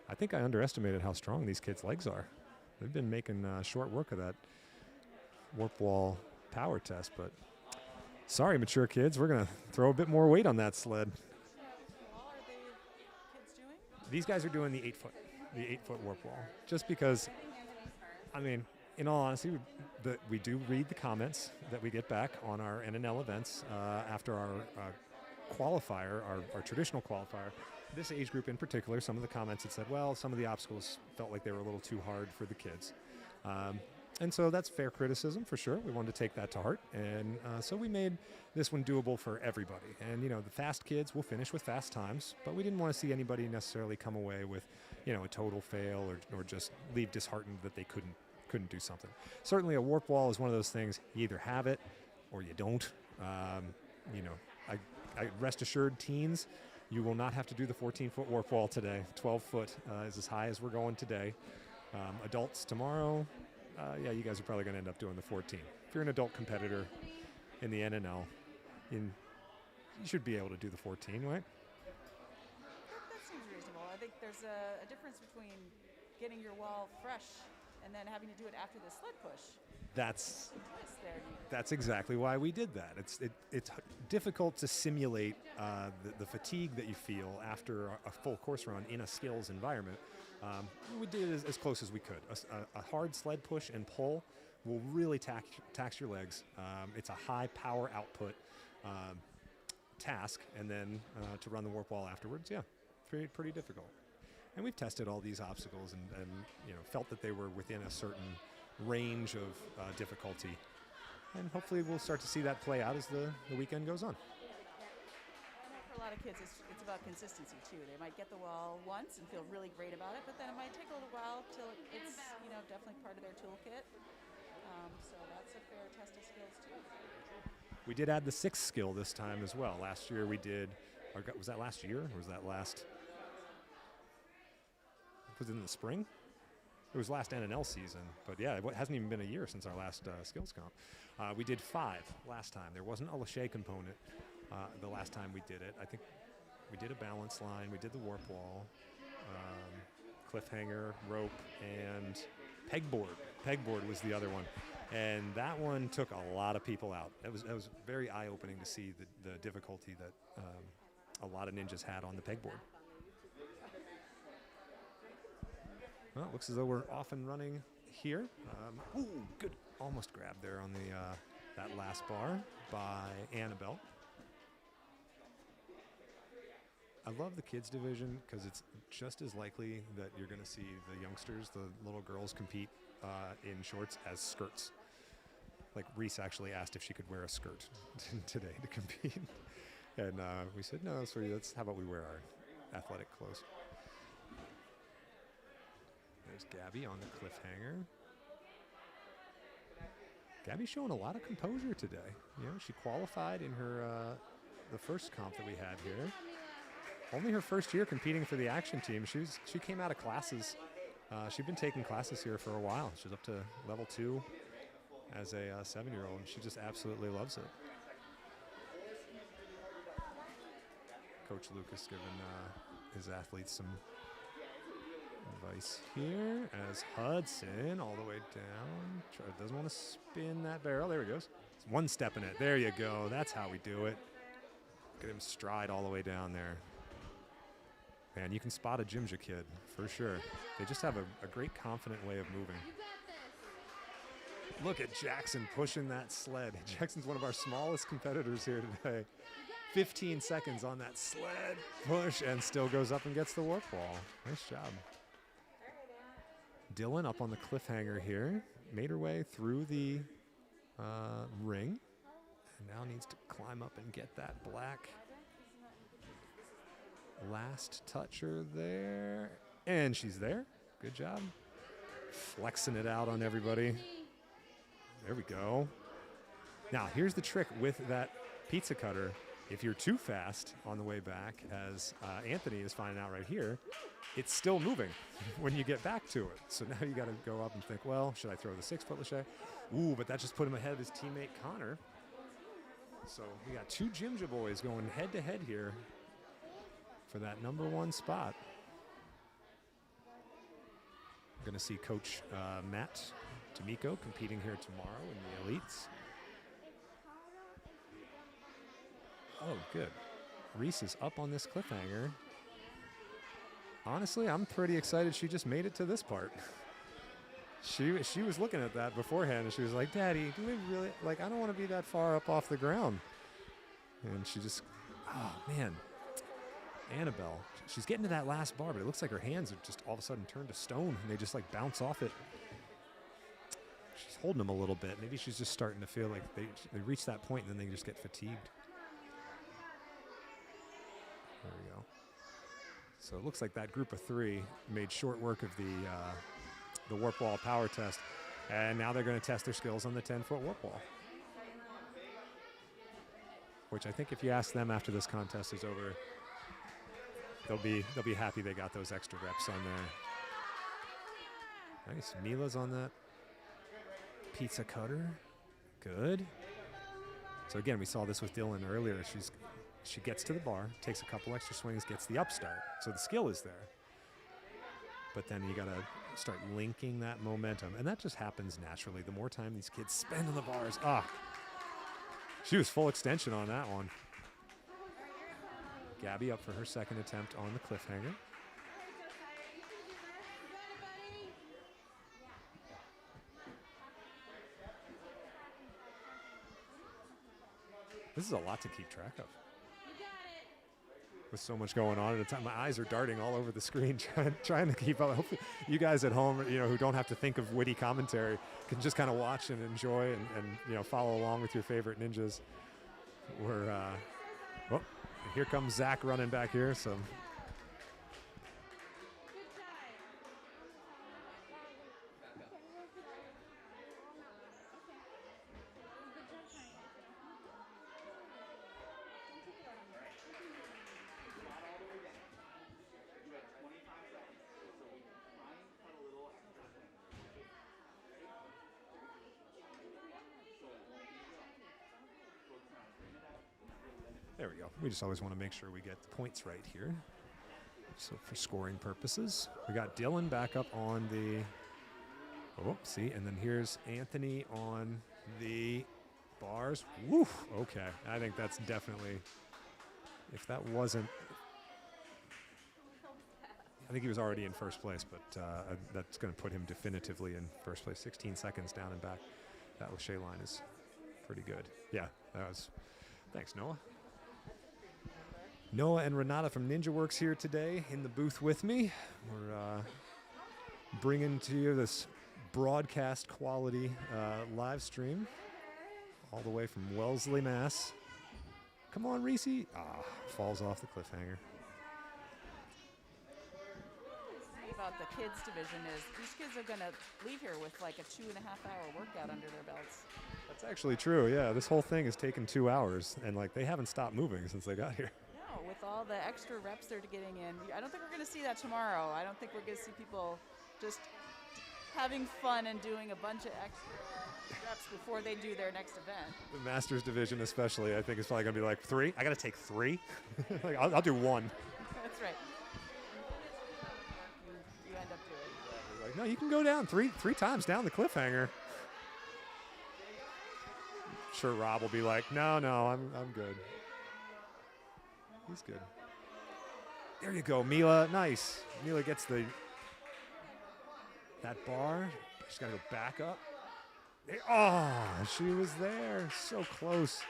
B: I think I underestimated how strong these kids' legs are. They've been making short work of that warp wall power test, but sorry, mature kids, we're going to throw a bit more weight on that sled.
D: How are the kids doing?
B: These guys are doing the 8-foot warp wall, just because, I mean, in all honesty, we do read the comments that we get back on our NNL events after our qualifier, our traditional qualifier. This age group in particular, some of the comments had said, well, some of the obstacles felt like they were a little too hard for the kids. And so that's fair criticism for sure. We wanted to take that to heart. And so we made this one doable for everybody. And, you know, the fast kids will finish with fast times, but we didn't want to see anybody necessarily come away with, you know, a total fail or just leave disheartened that they couldn't do something. Certainly a warp wall is one of those things, you either have it or you don't. You know, I rest assured, teens, you will not have to do the 14-foot warp wall today. 12-foot is as high as we're going today. Adults tomorrow, yeah, you guys are probably going to end up doing the 14. If you're an adult competitor in the NNL, you should be able to do the 14, right?
D: That seems reasonable. I think there's a difference between getting your wall fresh and then having to do it after the sled push.
B: That's exactly why we did that. It's difficult to simulate the fatigue that you feel after a full course run in a skills environment. We did it as close as we could. A hard sled push and pull will really tax your legs. It's a high power output task, and then to run the warp wall afterwards, yeah, pretty difficult. And we've tested all these obstacles and you know, felt that they were within a certain range of difficulty. And hopefully we'll start to see that play out as the weekend goes on.
D: For a lot of kids, it's about consistency too. They might get the wall once and feel really great about it, but then it might take a little while till it's, you know, definitely part of their toolkit. So that's a fair test of skills too.
B: We did add the 6th skill this time as well. Last year we did, was that last year or was that last? Was it in the spring? It was last NNL season, but yeah, it hasn't even been a year since our last skills comp. We did 5 last time. There wasn't a lache component the last time we did it. I think we did a balance line, we did the warp wall, cliffhanger, rope, and pegboard. Pegboard was the other one, and that one took a lot of people out. It was very eye-opening to see the difficulty that a lot of ninjas had on the pegboard. Well, it looks as though we're off and running here. Ooh, good. Almost grabbed there on the that last bar by Annabelle. I love the kids division because it's just as likely that you're going to see the youngsters, the little girls, compete in shorts as skirts. Like Reese actually asked if she could wear a skirt today to compete. And we said, no, sorry, how about we wear our athletic clothes. There's Gabby on the cliffhanger. Gabby's showing a lot of composure today. You know, she qualified in her the first comp that we had here. Only her first year competing for the action team. She came out of classes. She'd been taking classes here for a while. She's up to level 2 as a 7-year-old, and she just absolutely loves it. Coach Lucas giving his athletes some advice here as Hudson all the way down. Doesn't want to spin that barrel. There he goes. It's one step in it. There you go. That's how we do it. Look at him stride all the way down there. Man, you can spot a Jimja kid for sure. They just have a great confident way of moving. Look at Jackson pushing that sled. Jackson's one of our smallest competitors here today. 15 seconds on that sled push and still goes up and gets the warp wall. Nice job. Dylan up on the cliffhanger here. Made her way through the ring. And now needs to climb up and get that black last toucher there. And she's there. Good job. Flexing it out on everybody. There we go. Now, here's the trick with that pizza cutter. If you're too fast on the way back, as Anthony is finding out right here, it's still moving when you get back to it. So now you got to go up and think, well, should I throw the 6-foot lache? Ooh, but that just put him ahead of his teammate Connor. So we got 2 Jimja boys going head-to-head here for that number 1 spot. We're going to see Coach Matt D'Amico competing here tomorrow in the elites. Oh, good. Reese is up on this cliffhanger. Honestly, I'm pretty excited she just made it to this part. She was looking at that beforehand, and she was like, Daddy, do we really, I don't want to be that far up off the ground. And she just, oh, man. Annabelle, she's getting to that last bar, but it looks like her hands are just all of a sudden turned to stone, and they just, bounce off it. She's holding them a little bit. Maybe she's just starting to feel like they reach that point, and then they just get fatigued. There we go. So it looks like that group of 3 made short work of the warp wall power test, and now they're going to test their skills on the 10-foot warp wall. Which I think if you ask them after this contest is over, they'll be happy they got those extra reps on there. Nice. Mila's on that pizza cutter. Good. So again, we saw this with Dylan earlier. She gets to the bar, takes a couple extra swings, gets the upstart. So the skill is there. But then you got to start linking that momentum. And that just happens naturally. The more time these kids spend on the bars. She was full extension on that one. Gabby up for her second attempt on the cliffhanger. This is a lot to keep track of. With so much going on at a time, my eyes are darting all over the screen trying to keep up. Hopefully you guys at home, who don't have to think of witty commentary, can just kind of watch and enjoy and follow along with your favorite ninjas. Here comes Zach running back here. So. There we go. We just always want to make sure we get the points right here. So for scoring purposes, we got Dylan back up on the, and then here's Anthony on the bars. Woo, okay. I think that's definitely, if that wasn't, I think he was already in first place, but that's going to put him definitively in first place. 16 seconds down and back. That Lachey line is pretty good. Yeah, that was, thanks, Noah. Noah and Renata from Ninja Works here today in the booth with me. We're bringing to you this broadcast quality live stream all the way from Wellesley, Mass. Come on, Reese. Falls off the cliffhanger.
D: About the kids division is these kids are going to leave here with like a 2.5-hour workout under their belts.
B: That's actually true. Yeah, this whole thing has taken 2 hours, and like they haven't stopped moving since they got here.
D: No, with all the extra reps they're getting in, I don't think we're going to see that tomorrow. I don't think we're going to see people just having fun and doing a bunch of extra reps before they do their next event.
B: The Masters division, especially, I think is probably going to be like 3. I got to take 3. Like I'll do 1.
D: That's right. You end up doing.
B: Like, no, you can go down three times down the cliffhanger. I'm sure Rob will be like, no, I'm good. He's good. There you go, Mila. Nice. Mila gets that bar. She's got to go back up. Oh, she was there. So close.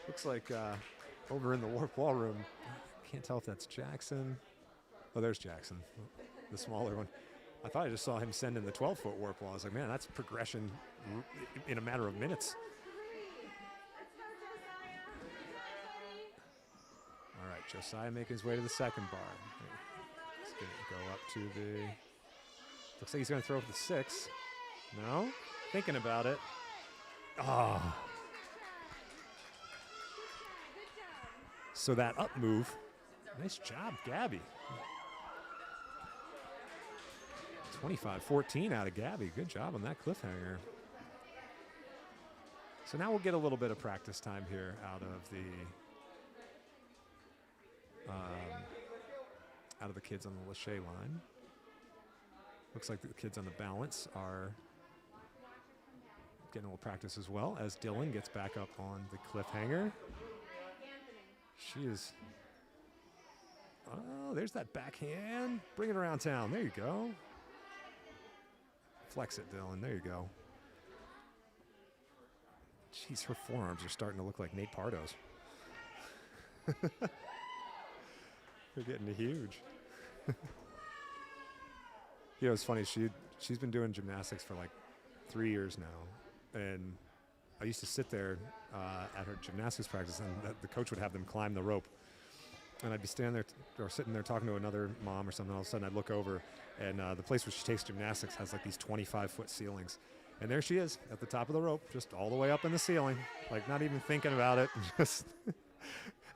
B: Looks like over in the warp wall room. Can't tell if that's Jackson. Oh, there's Jackson, the smaller one. I thought I just saw him send in the 12-foot warp wall. I was like, man, that's progression in a matter of minutes. All right, Josiah making his way to the second bar. He's going to go up to the... Looks like he's going to throw for the 6. No? Thinking about it. Ah. So that up move. Nice job, Gabby. 25-14 out of Gabby. Good job on that cliffhanger. So now we'll get a little bit of practice time here out of the kids on the Lachey line. Looks like the kids on the balance are getting a little practice as well as Dylan gets back up on the cliffhanger. She is... Oh, there's that backhand. Bring it around town. There you go. Flex it, Dylan. There you go. Jeez, her forearms are starting to look like Nate Pardo's. They're getting huge. You know, it's funny. She's been doing gymnastics for like 3 years now, and I used to sit there at her gymnastics practice, and the coach would have them climb the rope, and I'd be standing there or sitting there talking to another mom or something. All of a sudden, I'd look over, and the place where she takes gymnastics has like these 25-foot ceilings, and there she is at the top of the rope, just all the way up in the ceiling, like not even thinking about it, just.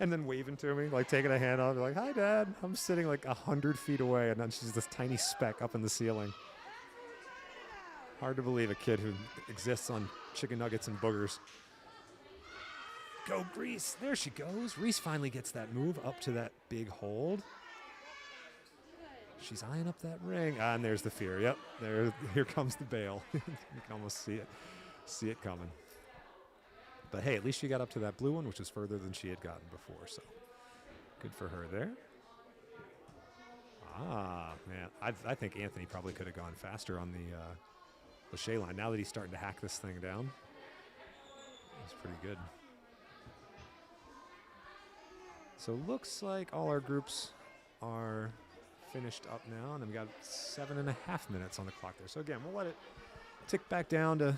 B: And then waving to me, like taking a hand off, like, hi, Dad. I'm sitting like 100 feet away, and then she's this tiny speck up in the ceiling. Hard to believe a kid who exists on chicken nuggets and boogers. Go, Reese. There she goes. Reese finally gets that move up to that big hold. She's eyeing up that ring. And there's the fear. Yep, here comes the bail. You can almost see it coming. But hey, at least she got up to that blue one, which is further than she had gotten before. So good for her there. Ah, man. I think Anthony probably could have gone faster on the Lachey line. Now that he's starting to hack this thing down, it's pretty good. So looks like all our groups are finished up now, and then we got 7.5 minutes on the clock there. So again, we'll let it tick back down to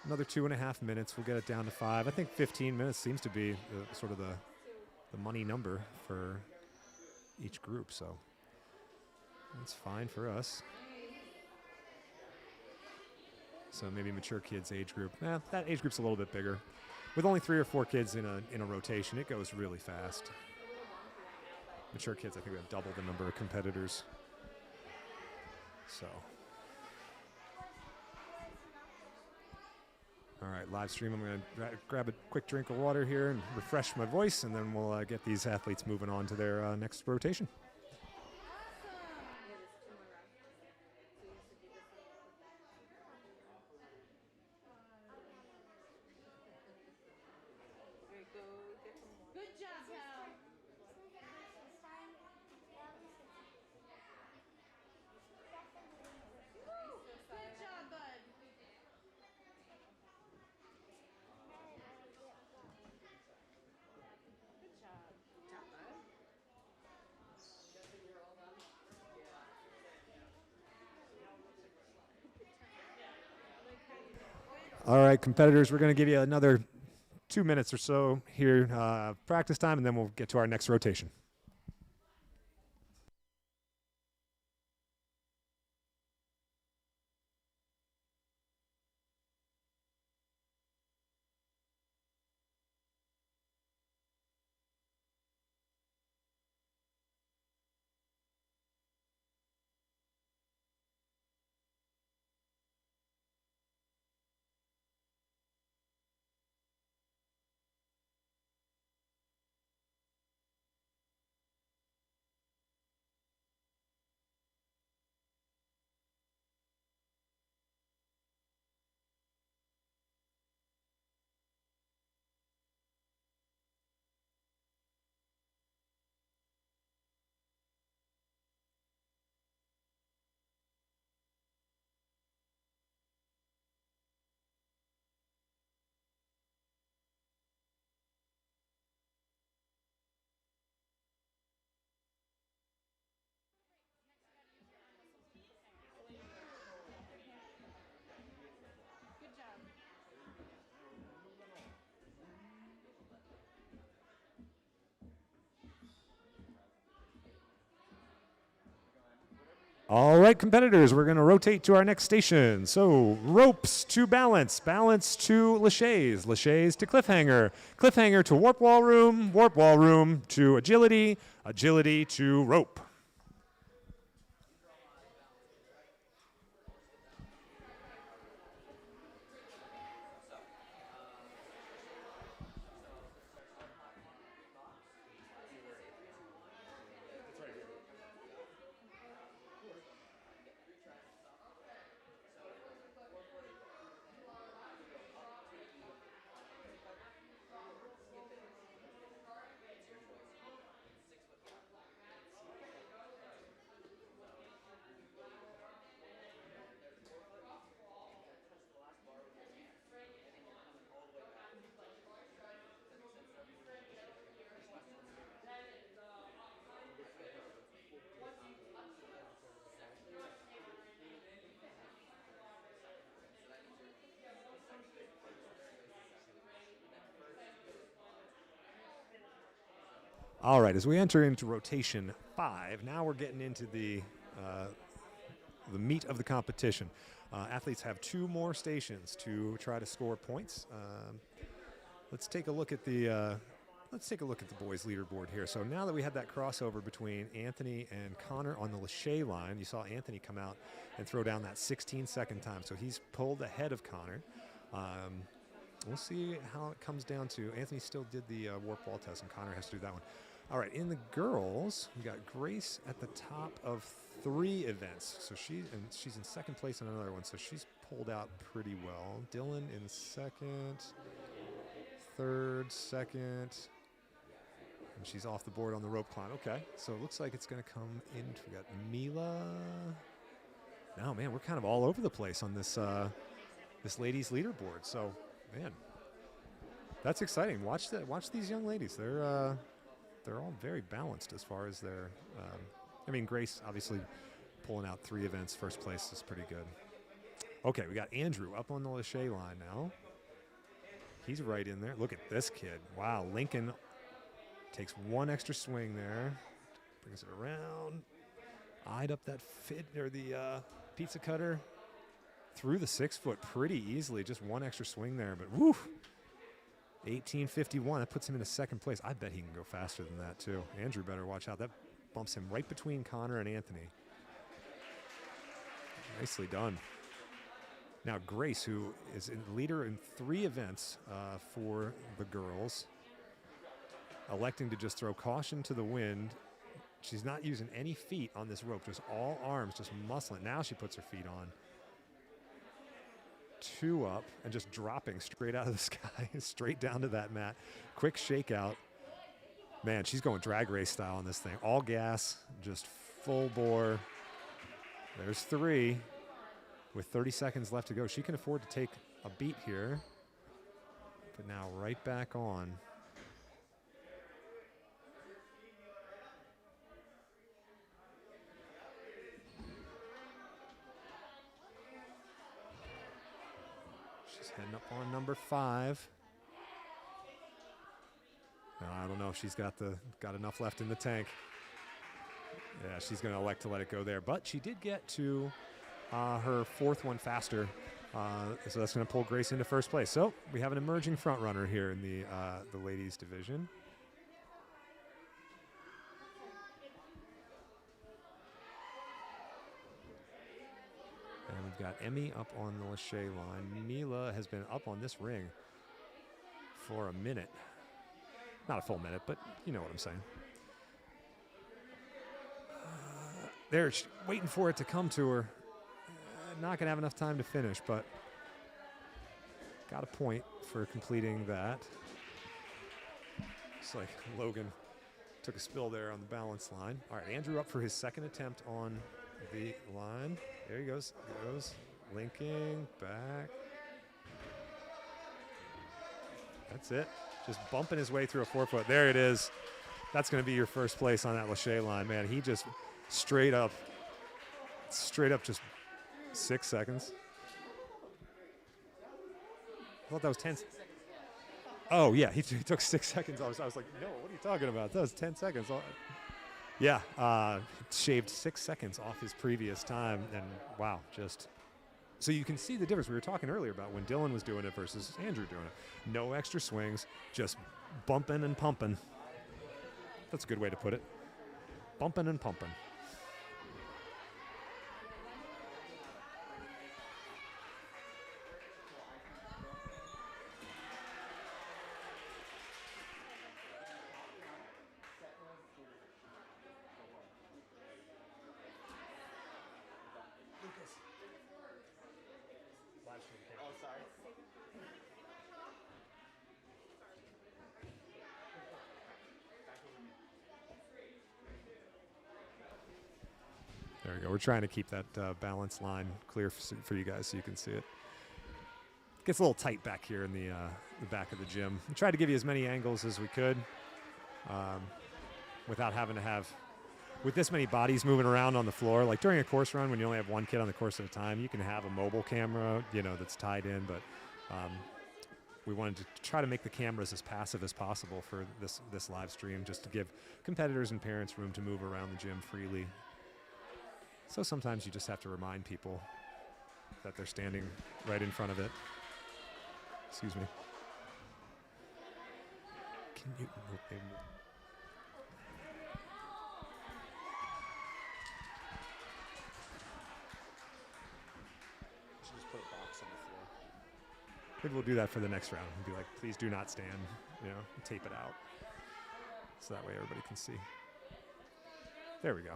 B: another 2.5 minutes. We'll get it down to 5. I think 15 minutes seems to be sort of the money number for each group, so that's fine for us. So maybe mature kids age group. That age group's a little bit bigger. With only 3 or 4 kids in a rotation, it goes really fast. Mature kids, I think we have double the number of competitors. So. All right, live stream. I'm going to grab a quick drink of water here and refresh my voice, and then we'll get these athletes moving on to their next rotation.
F: Good job, Hal. Good job, bud. Good job.
B: All right, competitors, we're going to give you another 2 minutes or so here, practice time, and then we'll get to our next rotation. All right, competitors, we're going to rotate to our next station. So, ropes to balance, balance to laches, laches to cliffhanger, cliffhanger to warp wall room to agility, agility to rope. All right, as we enter into rotation 5, now we're getting into the meat of the competition. Athletes have 2 more stations to try to score points. Let's take a look at the boys' leaderboard here. So now that we had that crossover between Anthony and Connor on the lache line, you saw Anthony come out and throw down that 16-second time. So he's pulled ahead of Connor. We'll see how it comes down to. Anthony still did the warp wall test, and Connor has to do that one. All right, in the girls, we got Grace at the top of 3 events. So she's in second place in another one, so she's pulled out pretty well. Dylan in second, third, second, and she's off the board on the rope climb. Okay, so it looks like it's going to come in. We got Mila. No, man, we're kind of all over the place on this this ladies' leaderboard. So, man, that's exciting. Watch these young ladies. They're all very balanced as far as their. Grace obviously pulling out 3 events. First place is pretty good. Okay, we got Andrew up on the lache line now. He's right in there. Look at this kid. Wow, Lincoln takes 1 extra swing there. Brings it around. Eyed up that the pizza cutter. Through the 6-foot pretty easily. Just 1 extra swing there, but woo! 18:51. That puts him in a second place. I bet he can go faster than that too. Andrew better watch out. That bumps him right between Connor and Anthony. Nicely done. Now Grace, who is a leader in 3 events for the girls, electing to just throw caution to the wind. She's not using any feet on this rope, just all arms, just muscling. Now she puts her feet on. 2 up and just dropping straight out of the sky, straight down to that mat. Quick shakeout. Man, she's going drag race style on this thing. All gas, just full bore. There's 3 with 30 seconds left to go. She can afford to take a beat here, but now right back on. Heading up on number 5. Now, I don't know if she's got enough left in the tank. Yeah, she's going to elect to let it go there. But she did get to her 4th one faster. So that's going to pull Grace into first place. So we have an emerging front runner here in the ladies division. And we've got Emmy up on the lache line. Mila has been up on this ring for a minute. Not a full minute, but you know what I'm saying. They're waiting for it to come to her. Not going to have enough time to finish, but got a point for completing that. Looks like Logan took a spill there on the balance line. All right, Andrew up for his 2nd attempt on the line. There he goes. Linking back. That's it. Just bumping his way through a 4-foot. There it is. That's going to be your first place on that lache line, man. He just straight up just 6 seconds. I thought that was 10. Oh, yeah, he took 6 seconds. I was like, no, what are you talking about? That was 10 seconds. Yeah, shaved 6 seconds off his previous time, and wow, just so you can see the difference. We were talking earlier about when Dylan was doing it versus Andrew doing it. No extra swings, just bumping and pumping. That's a good way to put it. Bumping and pumping.
E: Oh, sorry.
B: There we go. We're trying to keep that balance line clear for you guys so you can see it. Gets a little tight back here in the back of the gym. We tried to give you as many angles as we could without having to have, with this many bodies moving around on the floor, like during a course run when you only have one kid on the course at a time, you can have a mobile camera, that's tied in, but we wanted to try to make the cameras as passive as possible for this live stream, just to give competitors and parents room to move around the gym freely. So sometimes you just have to remind people that they're standing right in front of it. Excuse me. Can you move?
A: Should just put a box on the floor.
B: Maybe we'll do that for the next round and be like, please do not stand, tape it out. So that way everybody can see. There we go.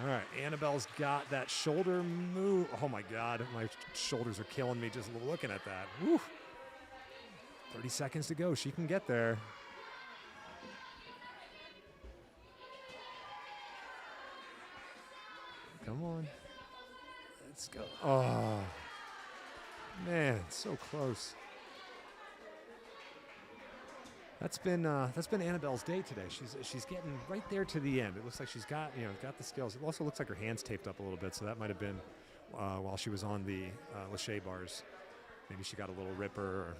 B: All right, Annabelle's got that shoulder move. Oh my God, my shoulders are killing me just looking at that. Woo. 30 seconds to go, she can get there. Come on. Let's go. Oh, man, so close. That's been Annabelle's day today. She's getting right there to the end. It looks like she's got the skills. It also looks like her hand's taped up a little bit, so that might have been while she was on the Lachey bars. Maybe she got a little ripper, or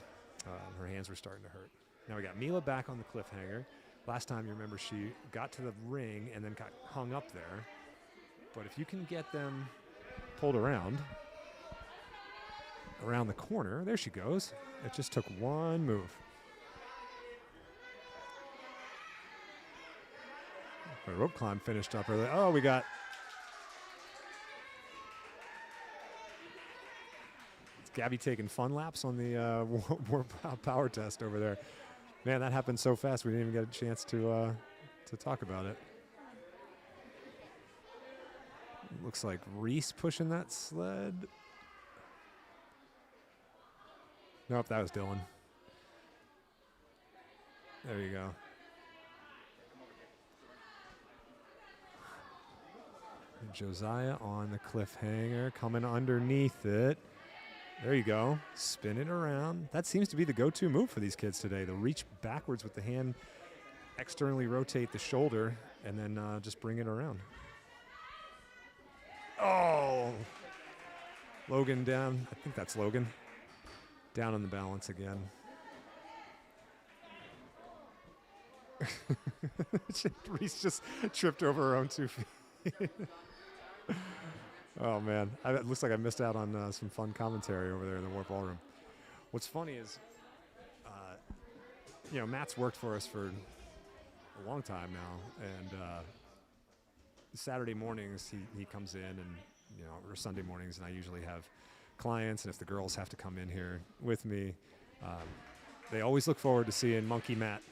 B: her hands were starting to hurt. Now we got Mila back on the cliffhanger. Last time, you remember, she got to the ring and then got hung up there. But if you can get them pulled around the corner, there she goes. It just took one move. The rope climb finished up early. Oh, we got... It's Gabby taking fun laps on the warm power test over there. Man, that happened so fast we didn't even get a chance to talk about it. Looks like Reese pushing that sled. Nope, that was Dylan. There you go. Josiah on the cliffhanger, coming underneath it. There you go. Spin it around. That seems to be the go-to move for these kids today. They'll reach backwards with the hand, externally rotate the shoulder, and then just bring it around. Oh! Logan down. I think that's Logan. Down on the balance again. Reese just tripped over her own 2 feet. Oh, man. It looks like I missed out on some fun commentary over there in the Warp Ballroom. What's funny is, Matt's worked for us for a long time now, and Saturday mornings he comes in, and, or Sunday mornings, and I usually have clients, and if the girls have to come in here with me, they always look forward to seeing Monkey Matt.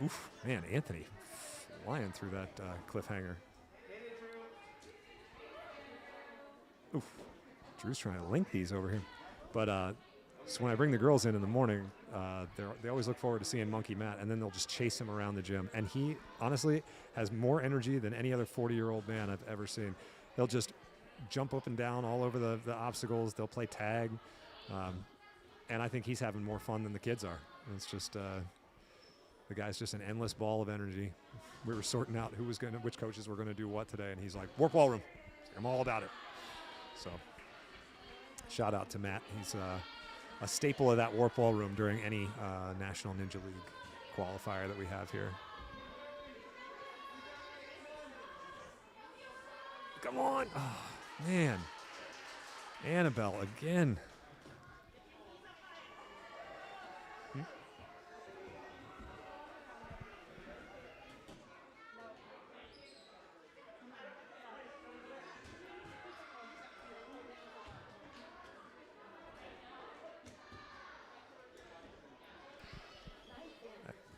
B: Oof, man, Anthony flying through that cliffhanger. Oof, Drew's trying to link these over here. But so when I bring the girls in the morning, they always look forward to seeing Monkey Matt, and then they'll just chase him around the gym. And he, honestly, has more energy than any other 40-year-old man I've ever seen. He'll just jump up and down all over the obstacles. They'll play tag. And I think he's having more fun than the kids are. And it's just... the guy's just an endless ball of energy. We were sorting out which coaches were going to do what today, and he's like, Warp Ballroom. I'm all about it. So, shout out to Matt. He's a staple of that warp wall room during any National Ninja League qualifier that we have here. Come on. Oh, man. Annabelle again.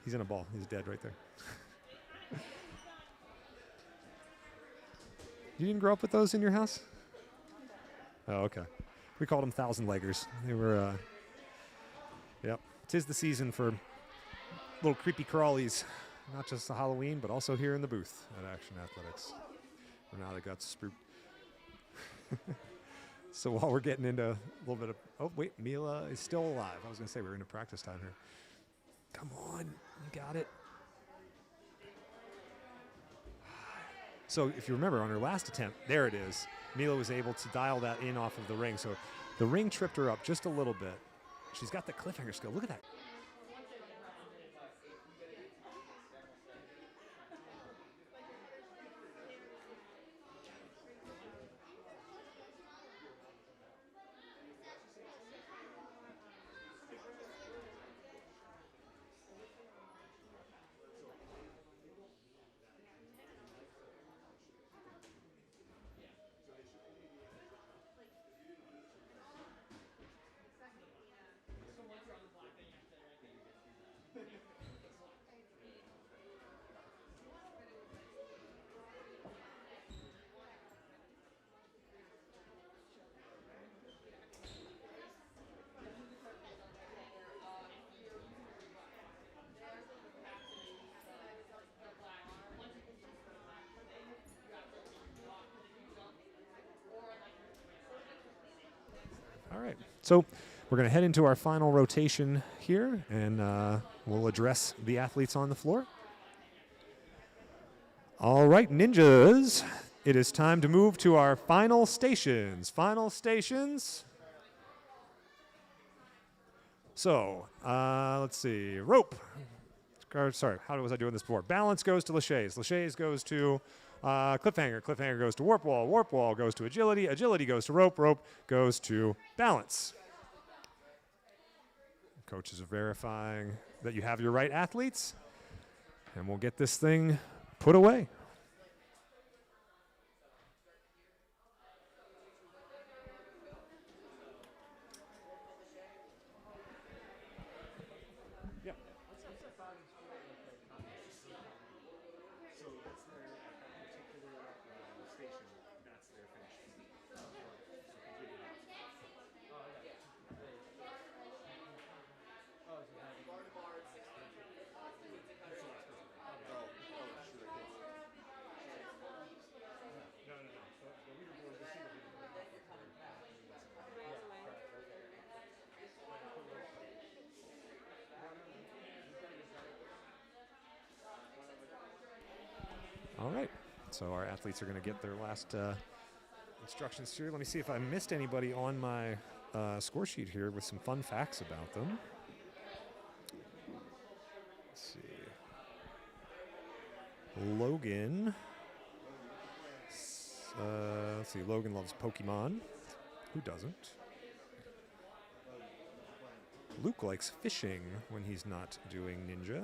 B: He's in a ball. He's dead right there. You didn't grow up with those in your house? Oh, okay. We called them thousand-leggers. They were, yep. 'Tis the season for little creepy crawlies. Not just the Halloween, but also here in the booth at Action Athletics. And now they got spooked. So while we're getting into a little bit of... Oh, wait, Mila is still alive. I was going to say we're into practice time here. Come on, you got it. So if you remember on her last attempt, there it is. Mila was able to dial that in off of the ring. So the ring tripped her up just a little bit. She's got the cliffhanger skill. Look at that. All right, so we're going to head into our final rotation here, and we'll address the athletes on the floor. All right, ninjas, it is time to move to our final stations. Final stations. So, let's see, rope. Sorry, how was I doing this before? Balance goes to Lachey's. Lachey's goes to cliffhanger. Cliffhanger goes to warp wall. Warp wall goes to agility. Agility goes to rope. Rope goes to balance. Coaches are verifying that you have your right athletes, and we'll get this thing put away. All right, so our athletes are going to get their last instructions here. Let me see if I missed anybody on my score sheet here with some fun facts about them. Let's see. Logan. Let's see. Logan loves Pokemon. Who doesn't? Luke likes fishing when he's not doing ninja.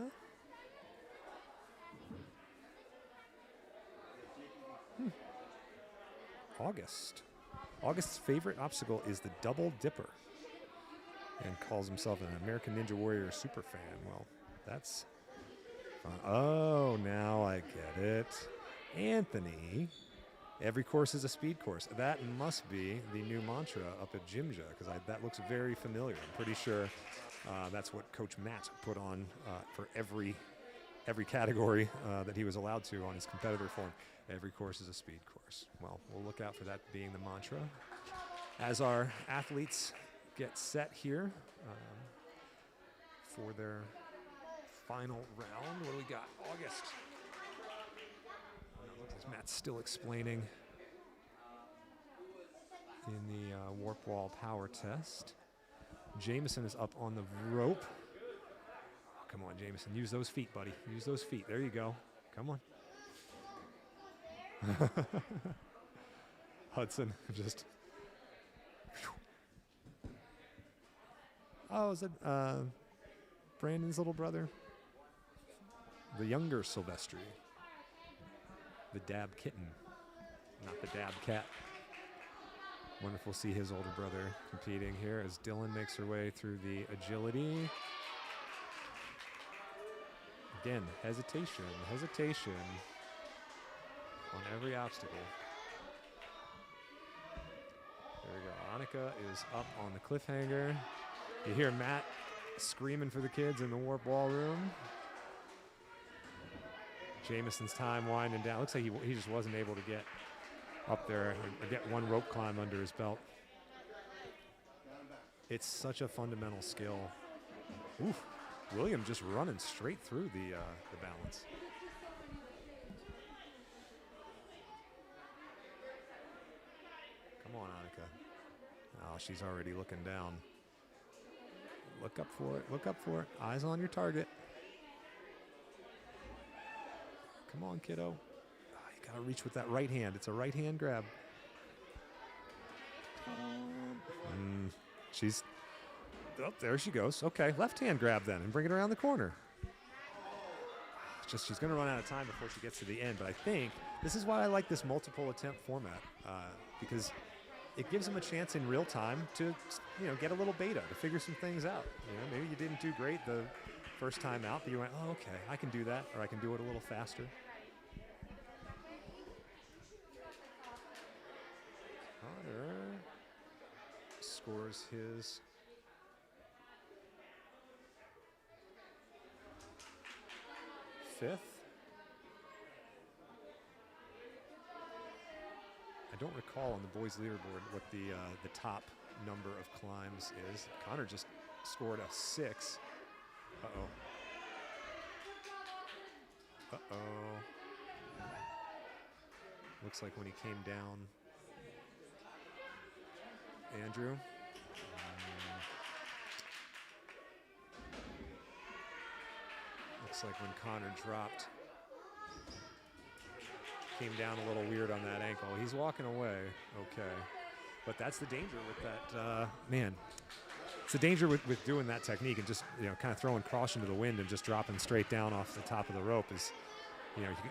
B: August's favorite obstacle is the Double Dipper and calls himself an American Ninja Warrior super fan. Well, that's fun. Oh, now I get it. Anthony, every course is a speed course. That must be the new mantra up at Jimja, because that looks very familiar. I'm pretty sure that's what Coach Matt put on for every category that he was allowed to on his competitor form. Every course is a speed course. Well, we'll look out for that being the mantra. As our athletes get set here for their final round, what do we got? August. Looks like Matt's still explaining in the warp wall power test. Jameson is up on the rope. Oh, come on, Jameson. Use those feet, buddy. Use those feet. There you go. Come on. Hudson just... Oh, is it Brandon's little brother? The younger Silvestri. The dab kitten, not the dab cat. Wonderful to see his older brother competing here as Dylan makes her way through the agility. Again, hesitation on every obstacle. There we go. Annika is up on the cliffhanger. You hear Matt screaming for the kids in the warp wall room. Jameson's time winding down. Looks like he just wasn't able to get up there or get one rope climb under his belt. It's such a fundamental skill. Oof. William just running straight through the balance. Come on, Annika. Oh, she's already looking down. Look up for it. Look up for it. Eyes on your target. Come on, kiddo. Oh, you gotta reach with that right hand. It's a right hand grab. She's... Oh, there she goes. Okay, left hand grab then and bring it around the corner. Just she's going to run out of time before she gets to the end, but I think this is why I like this multiple attempt format because it gives them a chance in real time to, get a little beta, to figure some things out. Maybe you didn't do great the first time out, but you went, oh, okay, I can do that, or I can do it a little faster. Connor scores his fifth. I don't recall on the boys' leaderboard what the top number of climbs is. Connor just scored a 6. Uh-oh. Uh-oh. Looks like when he came down, Andrew. Looks like when Connor dropped, came down a little weird on that ankle. He's walking away, okay. But that's the danger with that, man. It's the danger with doing that technique and just, kind of throwing caution to the wind and just dropping straight down off the top of the rope is,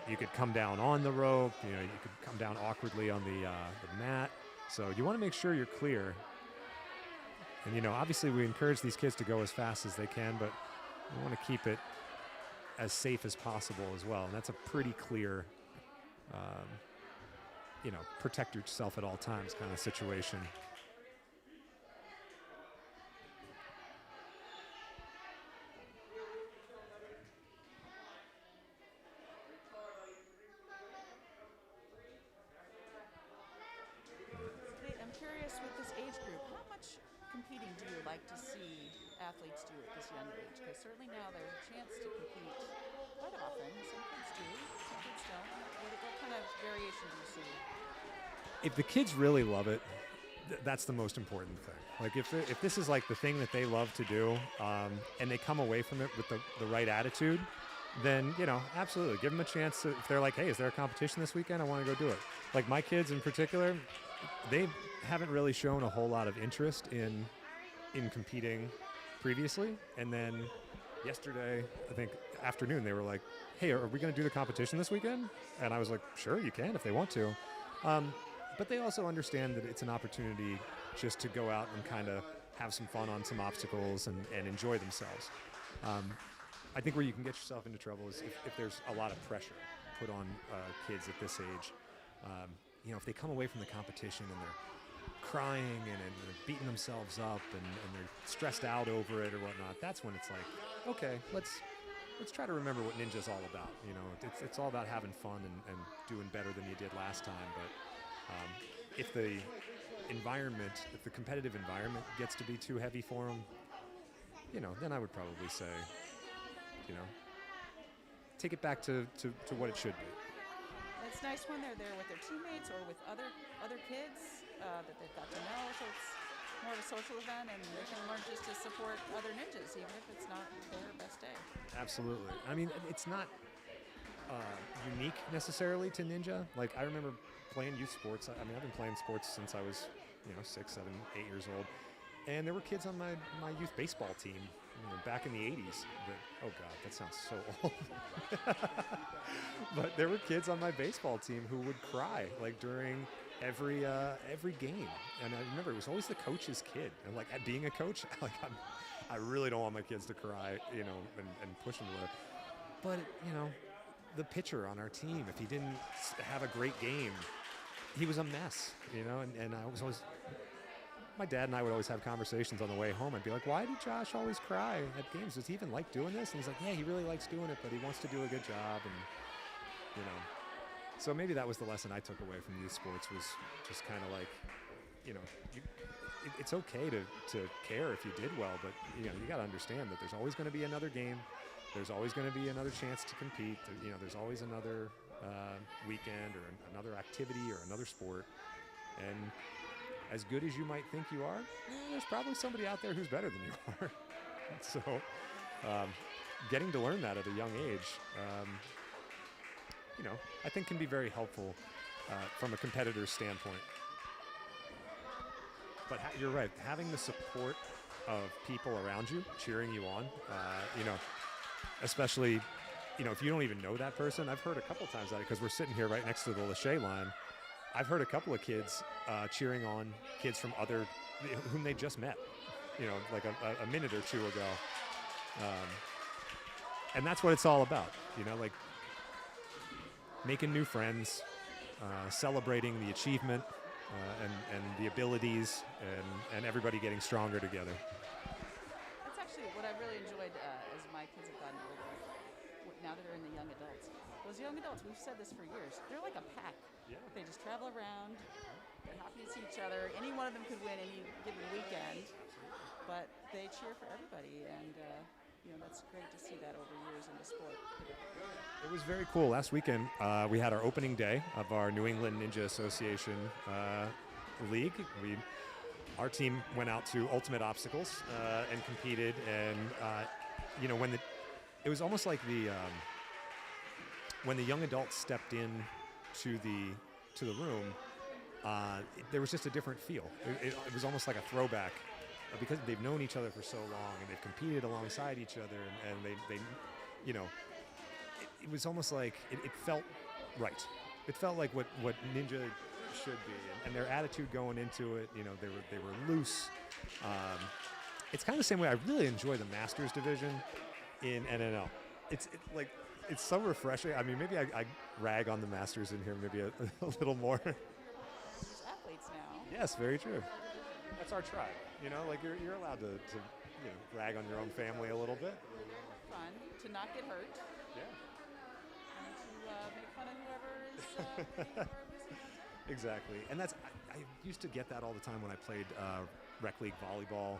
B: you could come down on the rope, you could come down awkwardly on the mat. So you want to make sure you're clear. And, obviously we encourage these kids to go as fast as they can, but we want to keep it as safe as possible as well. And that's a pretty clear, protect yourself at all times kind of situation.
D: I'm curious with this age group, how much competing do you like to see athletes do at this young age? Because certainly now there's a chance to compete quite often. Some kids do, some kids don't. What kind of variation do you see?
B: If the kids really love it, that's the most important thing. Like if this is like the thing that they love to do, and they come away from it with the right attitude, then, absolutely give them a chance to, if they're like, hey, is there a competition this weekend? I want to go do it. Like my kids in particular, they haven't really shown a whole lot of interest in competing previously. And then yesterday, I think afternoon, they were like, hey, are we going to do the competition this weekend? And I was like, sure, you can if they want to. But they also understand that it's an opportunity just to go out and kind of have some fun on some obstacles and enjoy themselves. I think where you can get yourself into trouble is if there's a lot of pressure put on kids at this age. If they come away from the competition and they're crying and they're beating themselves up and they're stressed out over it or whatnot, that's when it's like, okay, let's try to remember what Ninja's all about. It's all about having fun and doing better than you did last time. But if the competitive environment gets to be too heavy for them, then I would probably say, take it back to what it should be.
D: It's nice when they're there with their teammates or with other kids that they've got to know. So more of a social event, and they can learn just to support other ninjas, even if it's not their best day.
B: Absolutely. I mean, it's not unique necessarily to ninja. Like, I remember playing youth sports. I mean, I've been playing sports since I was, 6, 7, 8 years old. And there were kids on my youth baseball team, back in the 80s. Oh God, that sounds so old. But there were kids on my baseball team who would cry like during every game. And I remember it was always the coach's kid. And like, at being a coach, like I really don't want my kids to cry, and push them to it. But the pitcher on our team, if he didn't have a great game, he was a mess, and I was always, my dad and I would always have conversations on the way home. I'd be like, why did Josh always cry at games? Does he even like doing this? And he's like, yeah, he really likes doing it, but he wants to do a good job. And, so maybe that was the lesson I took away from youth sports, was just kind of like, it's okay to care if you did well, but, you got to understand that there's always going to be another game. There's always going to be another chance to compete. There's always another weekend or another activity or another sport. And as good as you might think you are, there's probably somebody out there who's better than you are. So getting to learn that at a young age, I think can be very helpful from a competitor's standpoint. But you're right, having the support of people around you cheering you on, especially, if you don't even know that person. I've heard a couple times that, because we're sitting here right next to the Lachey line. I've heard a couple of kids cheering on kids from whom they just met, like a minute or two ago. And that's what it's all about, like making new friends, celebrating the achievement and the abilities, and everybody getting stronger together.
D: That's actually what I've really enjoyed as my kids have gotten older, now that they're in the young adults. Those young adults, we've said this for years, they're like a pack.
B: Yeah.
D: They just travel around, they're happy to see each other. Any one of them could win any given weekend, but they cheer for everybody, and that's great to see that over years in the sport.
B: It was very cool. Last weekend, we had our opening day of our New England Ninja Association League. Our team went out to Ultimate Obstacles and competed, and it was almost like when the young adults stepped in to the room, there was just a different feel. It was almost like a throwback, because they've known each other for so long and they've competed alongside each other, and they it was almost like it felt right. It felt like what ninja should be, and their attitude going into it, they were loose. It's kind of the same way I really enjoy the Masters division in NNL. It's so refreshing. I mean, maybe I rag on the Masters in here maybe a little more.
D: There's athletes now.
B: Yes, very true. That's our tribe. Like you're allowed to rag on your own family a little bit.
D: Fun to not get hurt.
B: Yeah.
D: And to make fun of whoever is winning or losing.
B: Exactly. And I used to get that all the time when I played rec league volleyball.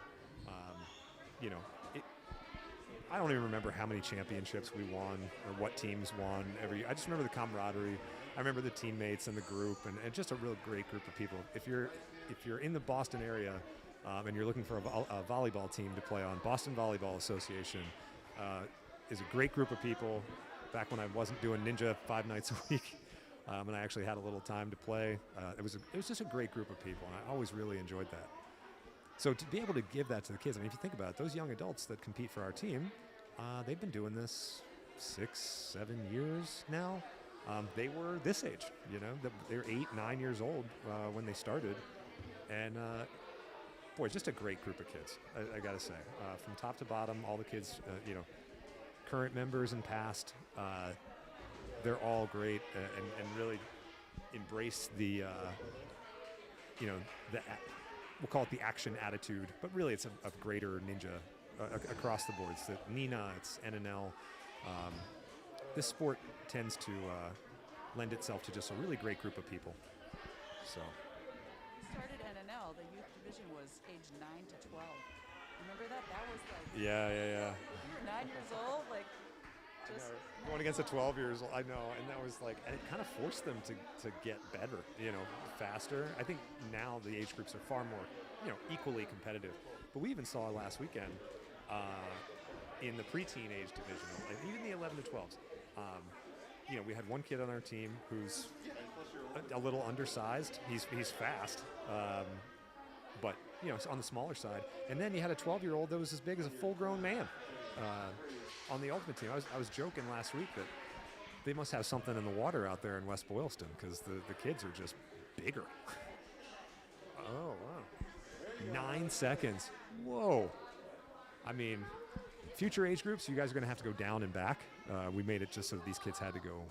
B: I don't even remember how many championships we won or what teams won I just remember the camaraderie. I remember the teammates and the group, and just a real great group of people. If you're in the Boston area and you're looking for a volleyball team to play on, Boston Volleyball Association is a great group of people. Back when I wasn't doing ninja 5 nights a week, and I actually had a little time to play, it was just a great group of people, and I always really enjoyed that. So to be able to give that to the kids, I mean, if you think about it, those young adults that compete for our team, they've been doing this 6, 7 years now. They were this age, they were 8, 9 years old when they started. And boy, just a great group of kids, I gotta say. From top to bottom, all the kids, current members and past, they're all great and really embrace the, we'll call it the action attitude, but really it's a greater ninja across the board. It's the Nina, it's NNL. This sport tends to lend itself to just a really great group of people. So.
D: We started NNL, the youth division was age 9 to 12. Remember that? That was like...
B: Yeah.
D: You were 9 years old, like... Just
B: going against the 12 years old, I know, and that was like, and it kind of forced them to get better, faster. I think now the age groups are far more equally competitive. But we even saw last weekend in the pre-teenage divisional, and even the 11 to 12s. We had one kid on our team who's a little undersized. He's fast, but on the smaller side. And then you had a 12-year-old that was as big as a full-grown man on the ultimate team. I was joking last week that they must have something in the water out there in West Boylston because the kids are just bigger. Oh, wow. 9 seconds. Whoa. I mean, future age groups, you guys are going to have to go down and back. We made it just so these kids had to go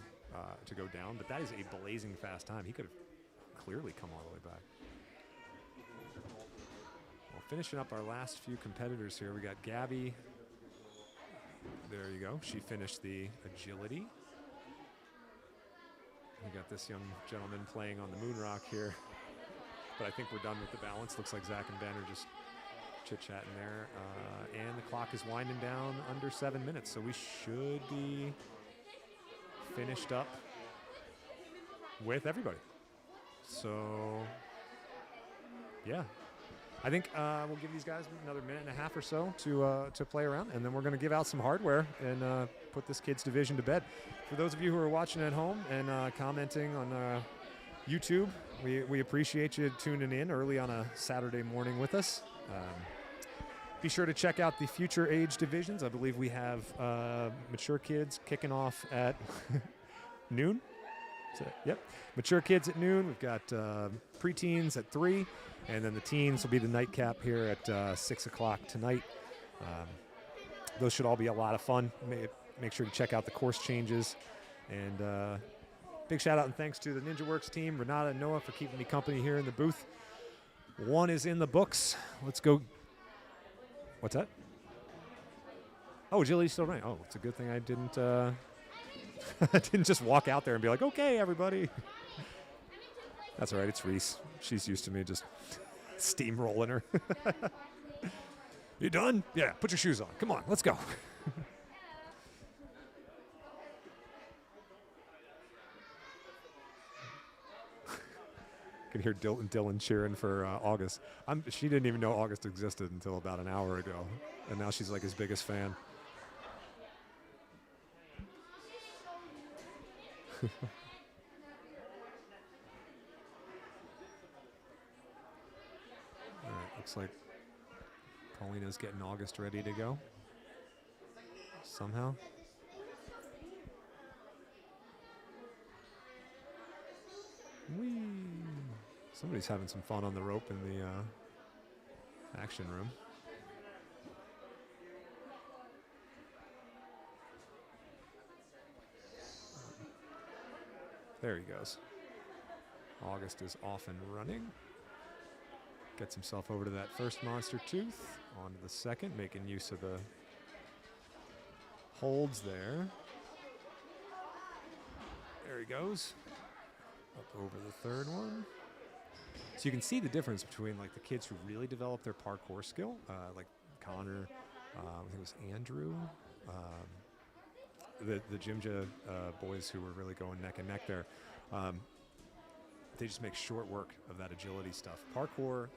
B: down, but that is a blazing fast time. He could have clearly come all the way back. Well, finishing up our last few competitors here, we got Gabby. There you go. She finished the agility. We got this young gentleman playing on the moon rock here. But I think we're done with the balance. Looks like Zach and Ben are just chit-chatting there. And the clock is winding down under 7 minutes, so we should be finished up with everybody. So, yeah. I think we'll give these guys another minute and a half or so to play around, and then we're going to give out some hardware and put this kids' division to bed. For those of you who are watching at home and commenting on YouTube, we appreciate you tuning in early on a Saturday morning with us. Be sure to check out the future age divisions. I believe we have mature kids kicking off at noon. Yep, mature kids at noon. We've got preteens at 3, and then the teens will be the nightcap here at 6 o'clock tonight. Those should all be a lot of fun. Make sure to check out the course changes. And big shout out and thanks to the Ninja Works team, Renata and Noah, for keeping me company here in the booth. One is in the books. Let's go. What's that? Oh, agility's still running. Oh, it's a good thing I didn't I didn't just walk out there and be like, okay, everybody. That's all right. It's Reese. She's used to me just steamrolling her. You done? Yeah, put your shoes on. Come on, let's go. Can hear Dylan cheering for August. She didn't even know August existed until about an hour ago, and now she's like his biggest fan. All right, looks like Paulina's getting August ready to go. Somehow. Whee! Somebody's having some fun on the rope in the action room. There he goes. August is off and running. Gets himself over to that first monster tooth. On to the second, making use of the holds there. There he goes. Up over the third one. So you can see the difference between like the kids who really develop their parkour skill, like Connor, I think it was Andrew, the Jimja boys who were really going neck and neck there. They just make short work of that agility stuff. Parkour,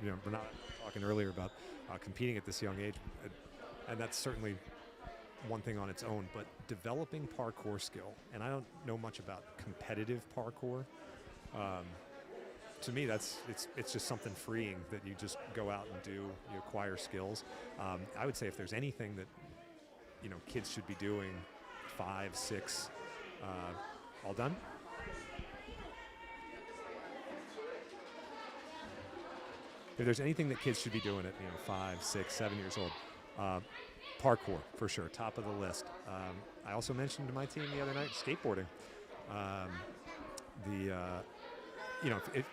B: we're not talking earlier about competing at this young age, and that's certainly one thing on its own, but developing parkour skill, and I don't know much about competitive parkour. To me, it's just something freeing that you just go out and do. You acquire skills. I would say if there's anything that kids should be doing, 5, 6, all done. If there's anything that kids should be doing at 5, 6, 7 years old, parkour for sure, top of the list. I also mentioned to my team the other night skateboarding.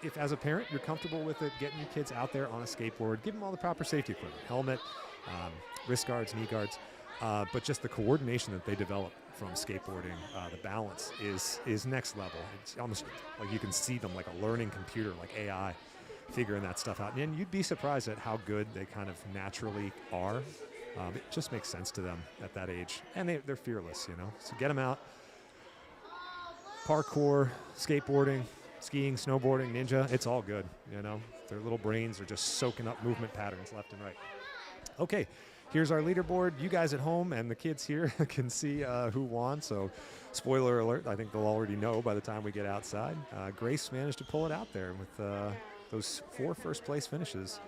B: If as a parent you're comfortable with it, getting your kids out there on a skateboard, give them all the proper safety equipment, helmet, wrist guards, knee guards, but just the coordination that they develop from skateboarding, the balance is next level. It's almost like you can see them like a learning computer, like AI, figuring that stuff out. And you'd be surprised at how good they kind of naturally are. It just makes sense to them at that age. And they're fearless, So get them out. Parkour, skateboarding, skiing, snowboarding, ninja, it's all good, you know. Their little brains are just soaking up movement patterns left and right. Okay, here's our leaderboard. You guys at home and the kids here can see who won, so spoiler alert, I think they'll already know by the time we get outside. Grace managed to pull it out there with those 4 first-place finishes.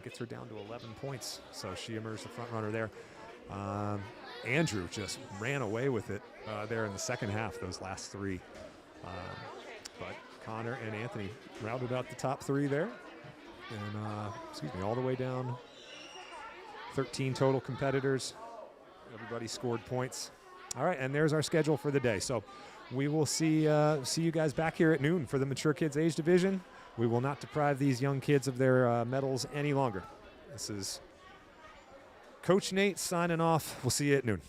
B: Gets her down to 11 points, so she emerged the front runner there. Andrew just ran away with it there in the second half, those last 3. But Connor and Anthony rounded out the top 3 there. And, all the way down. 13 total competitors. Everybody scored points. All right, and there's our schedule for the day. So we will see you guys back here at noon for the Mature Kids Age Division. We will not deprive these young kids of their medals any longer. This is Coach Nate signing off. We'll see you at noon.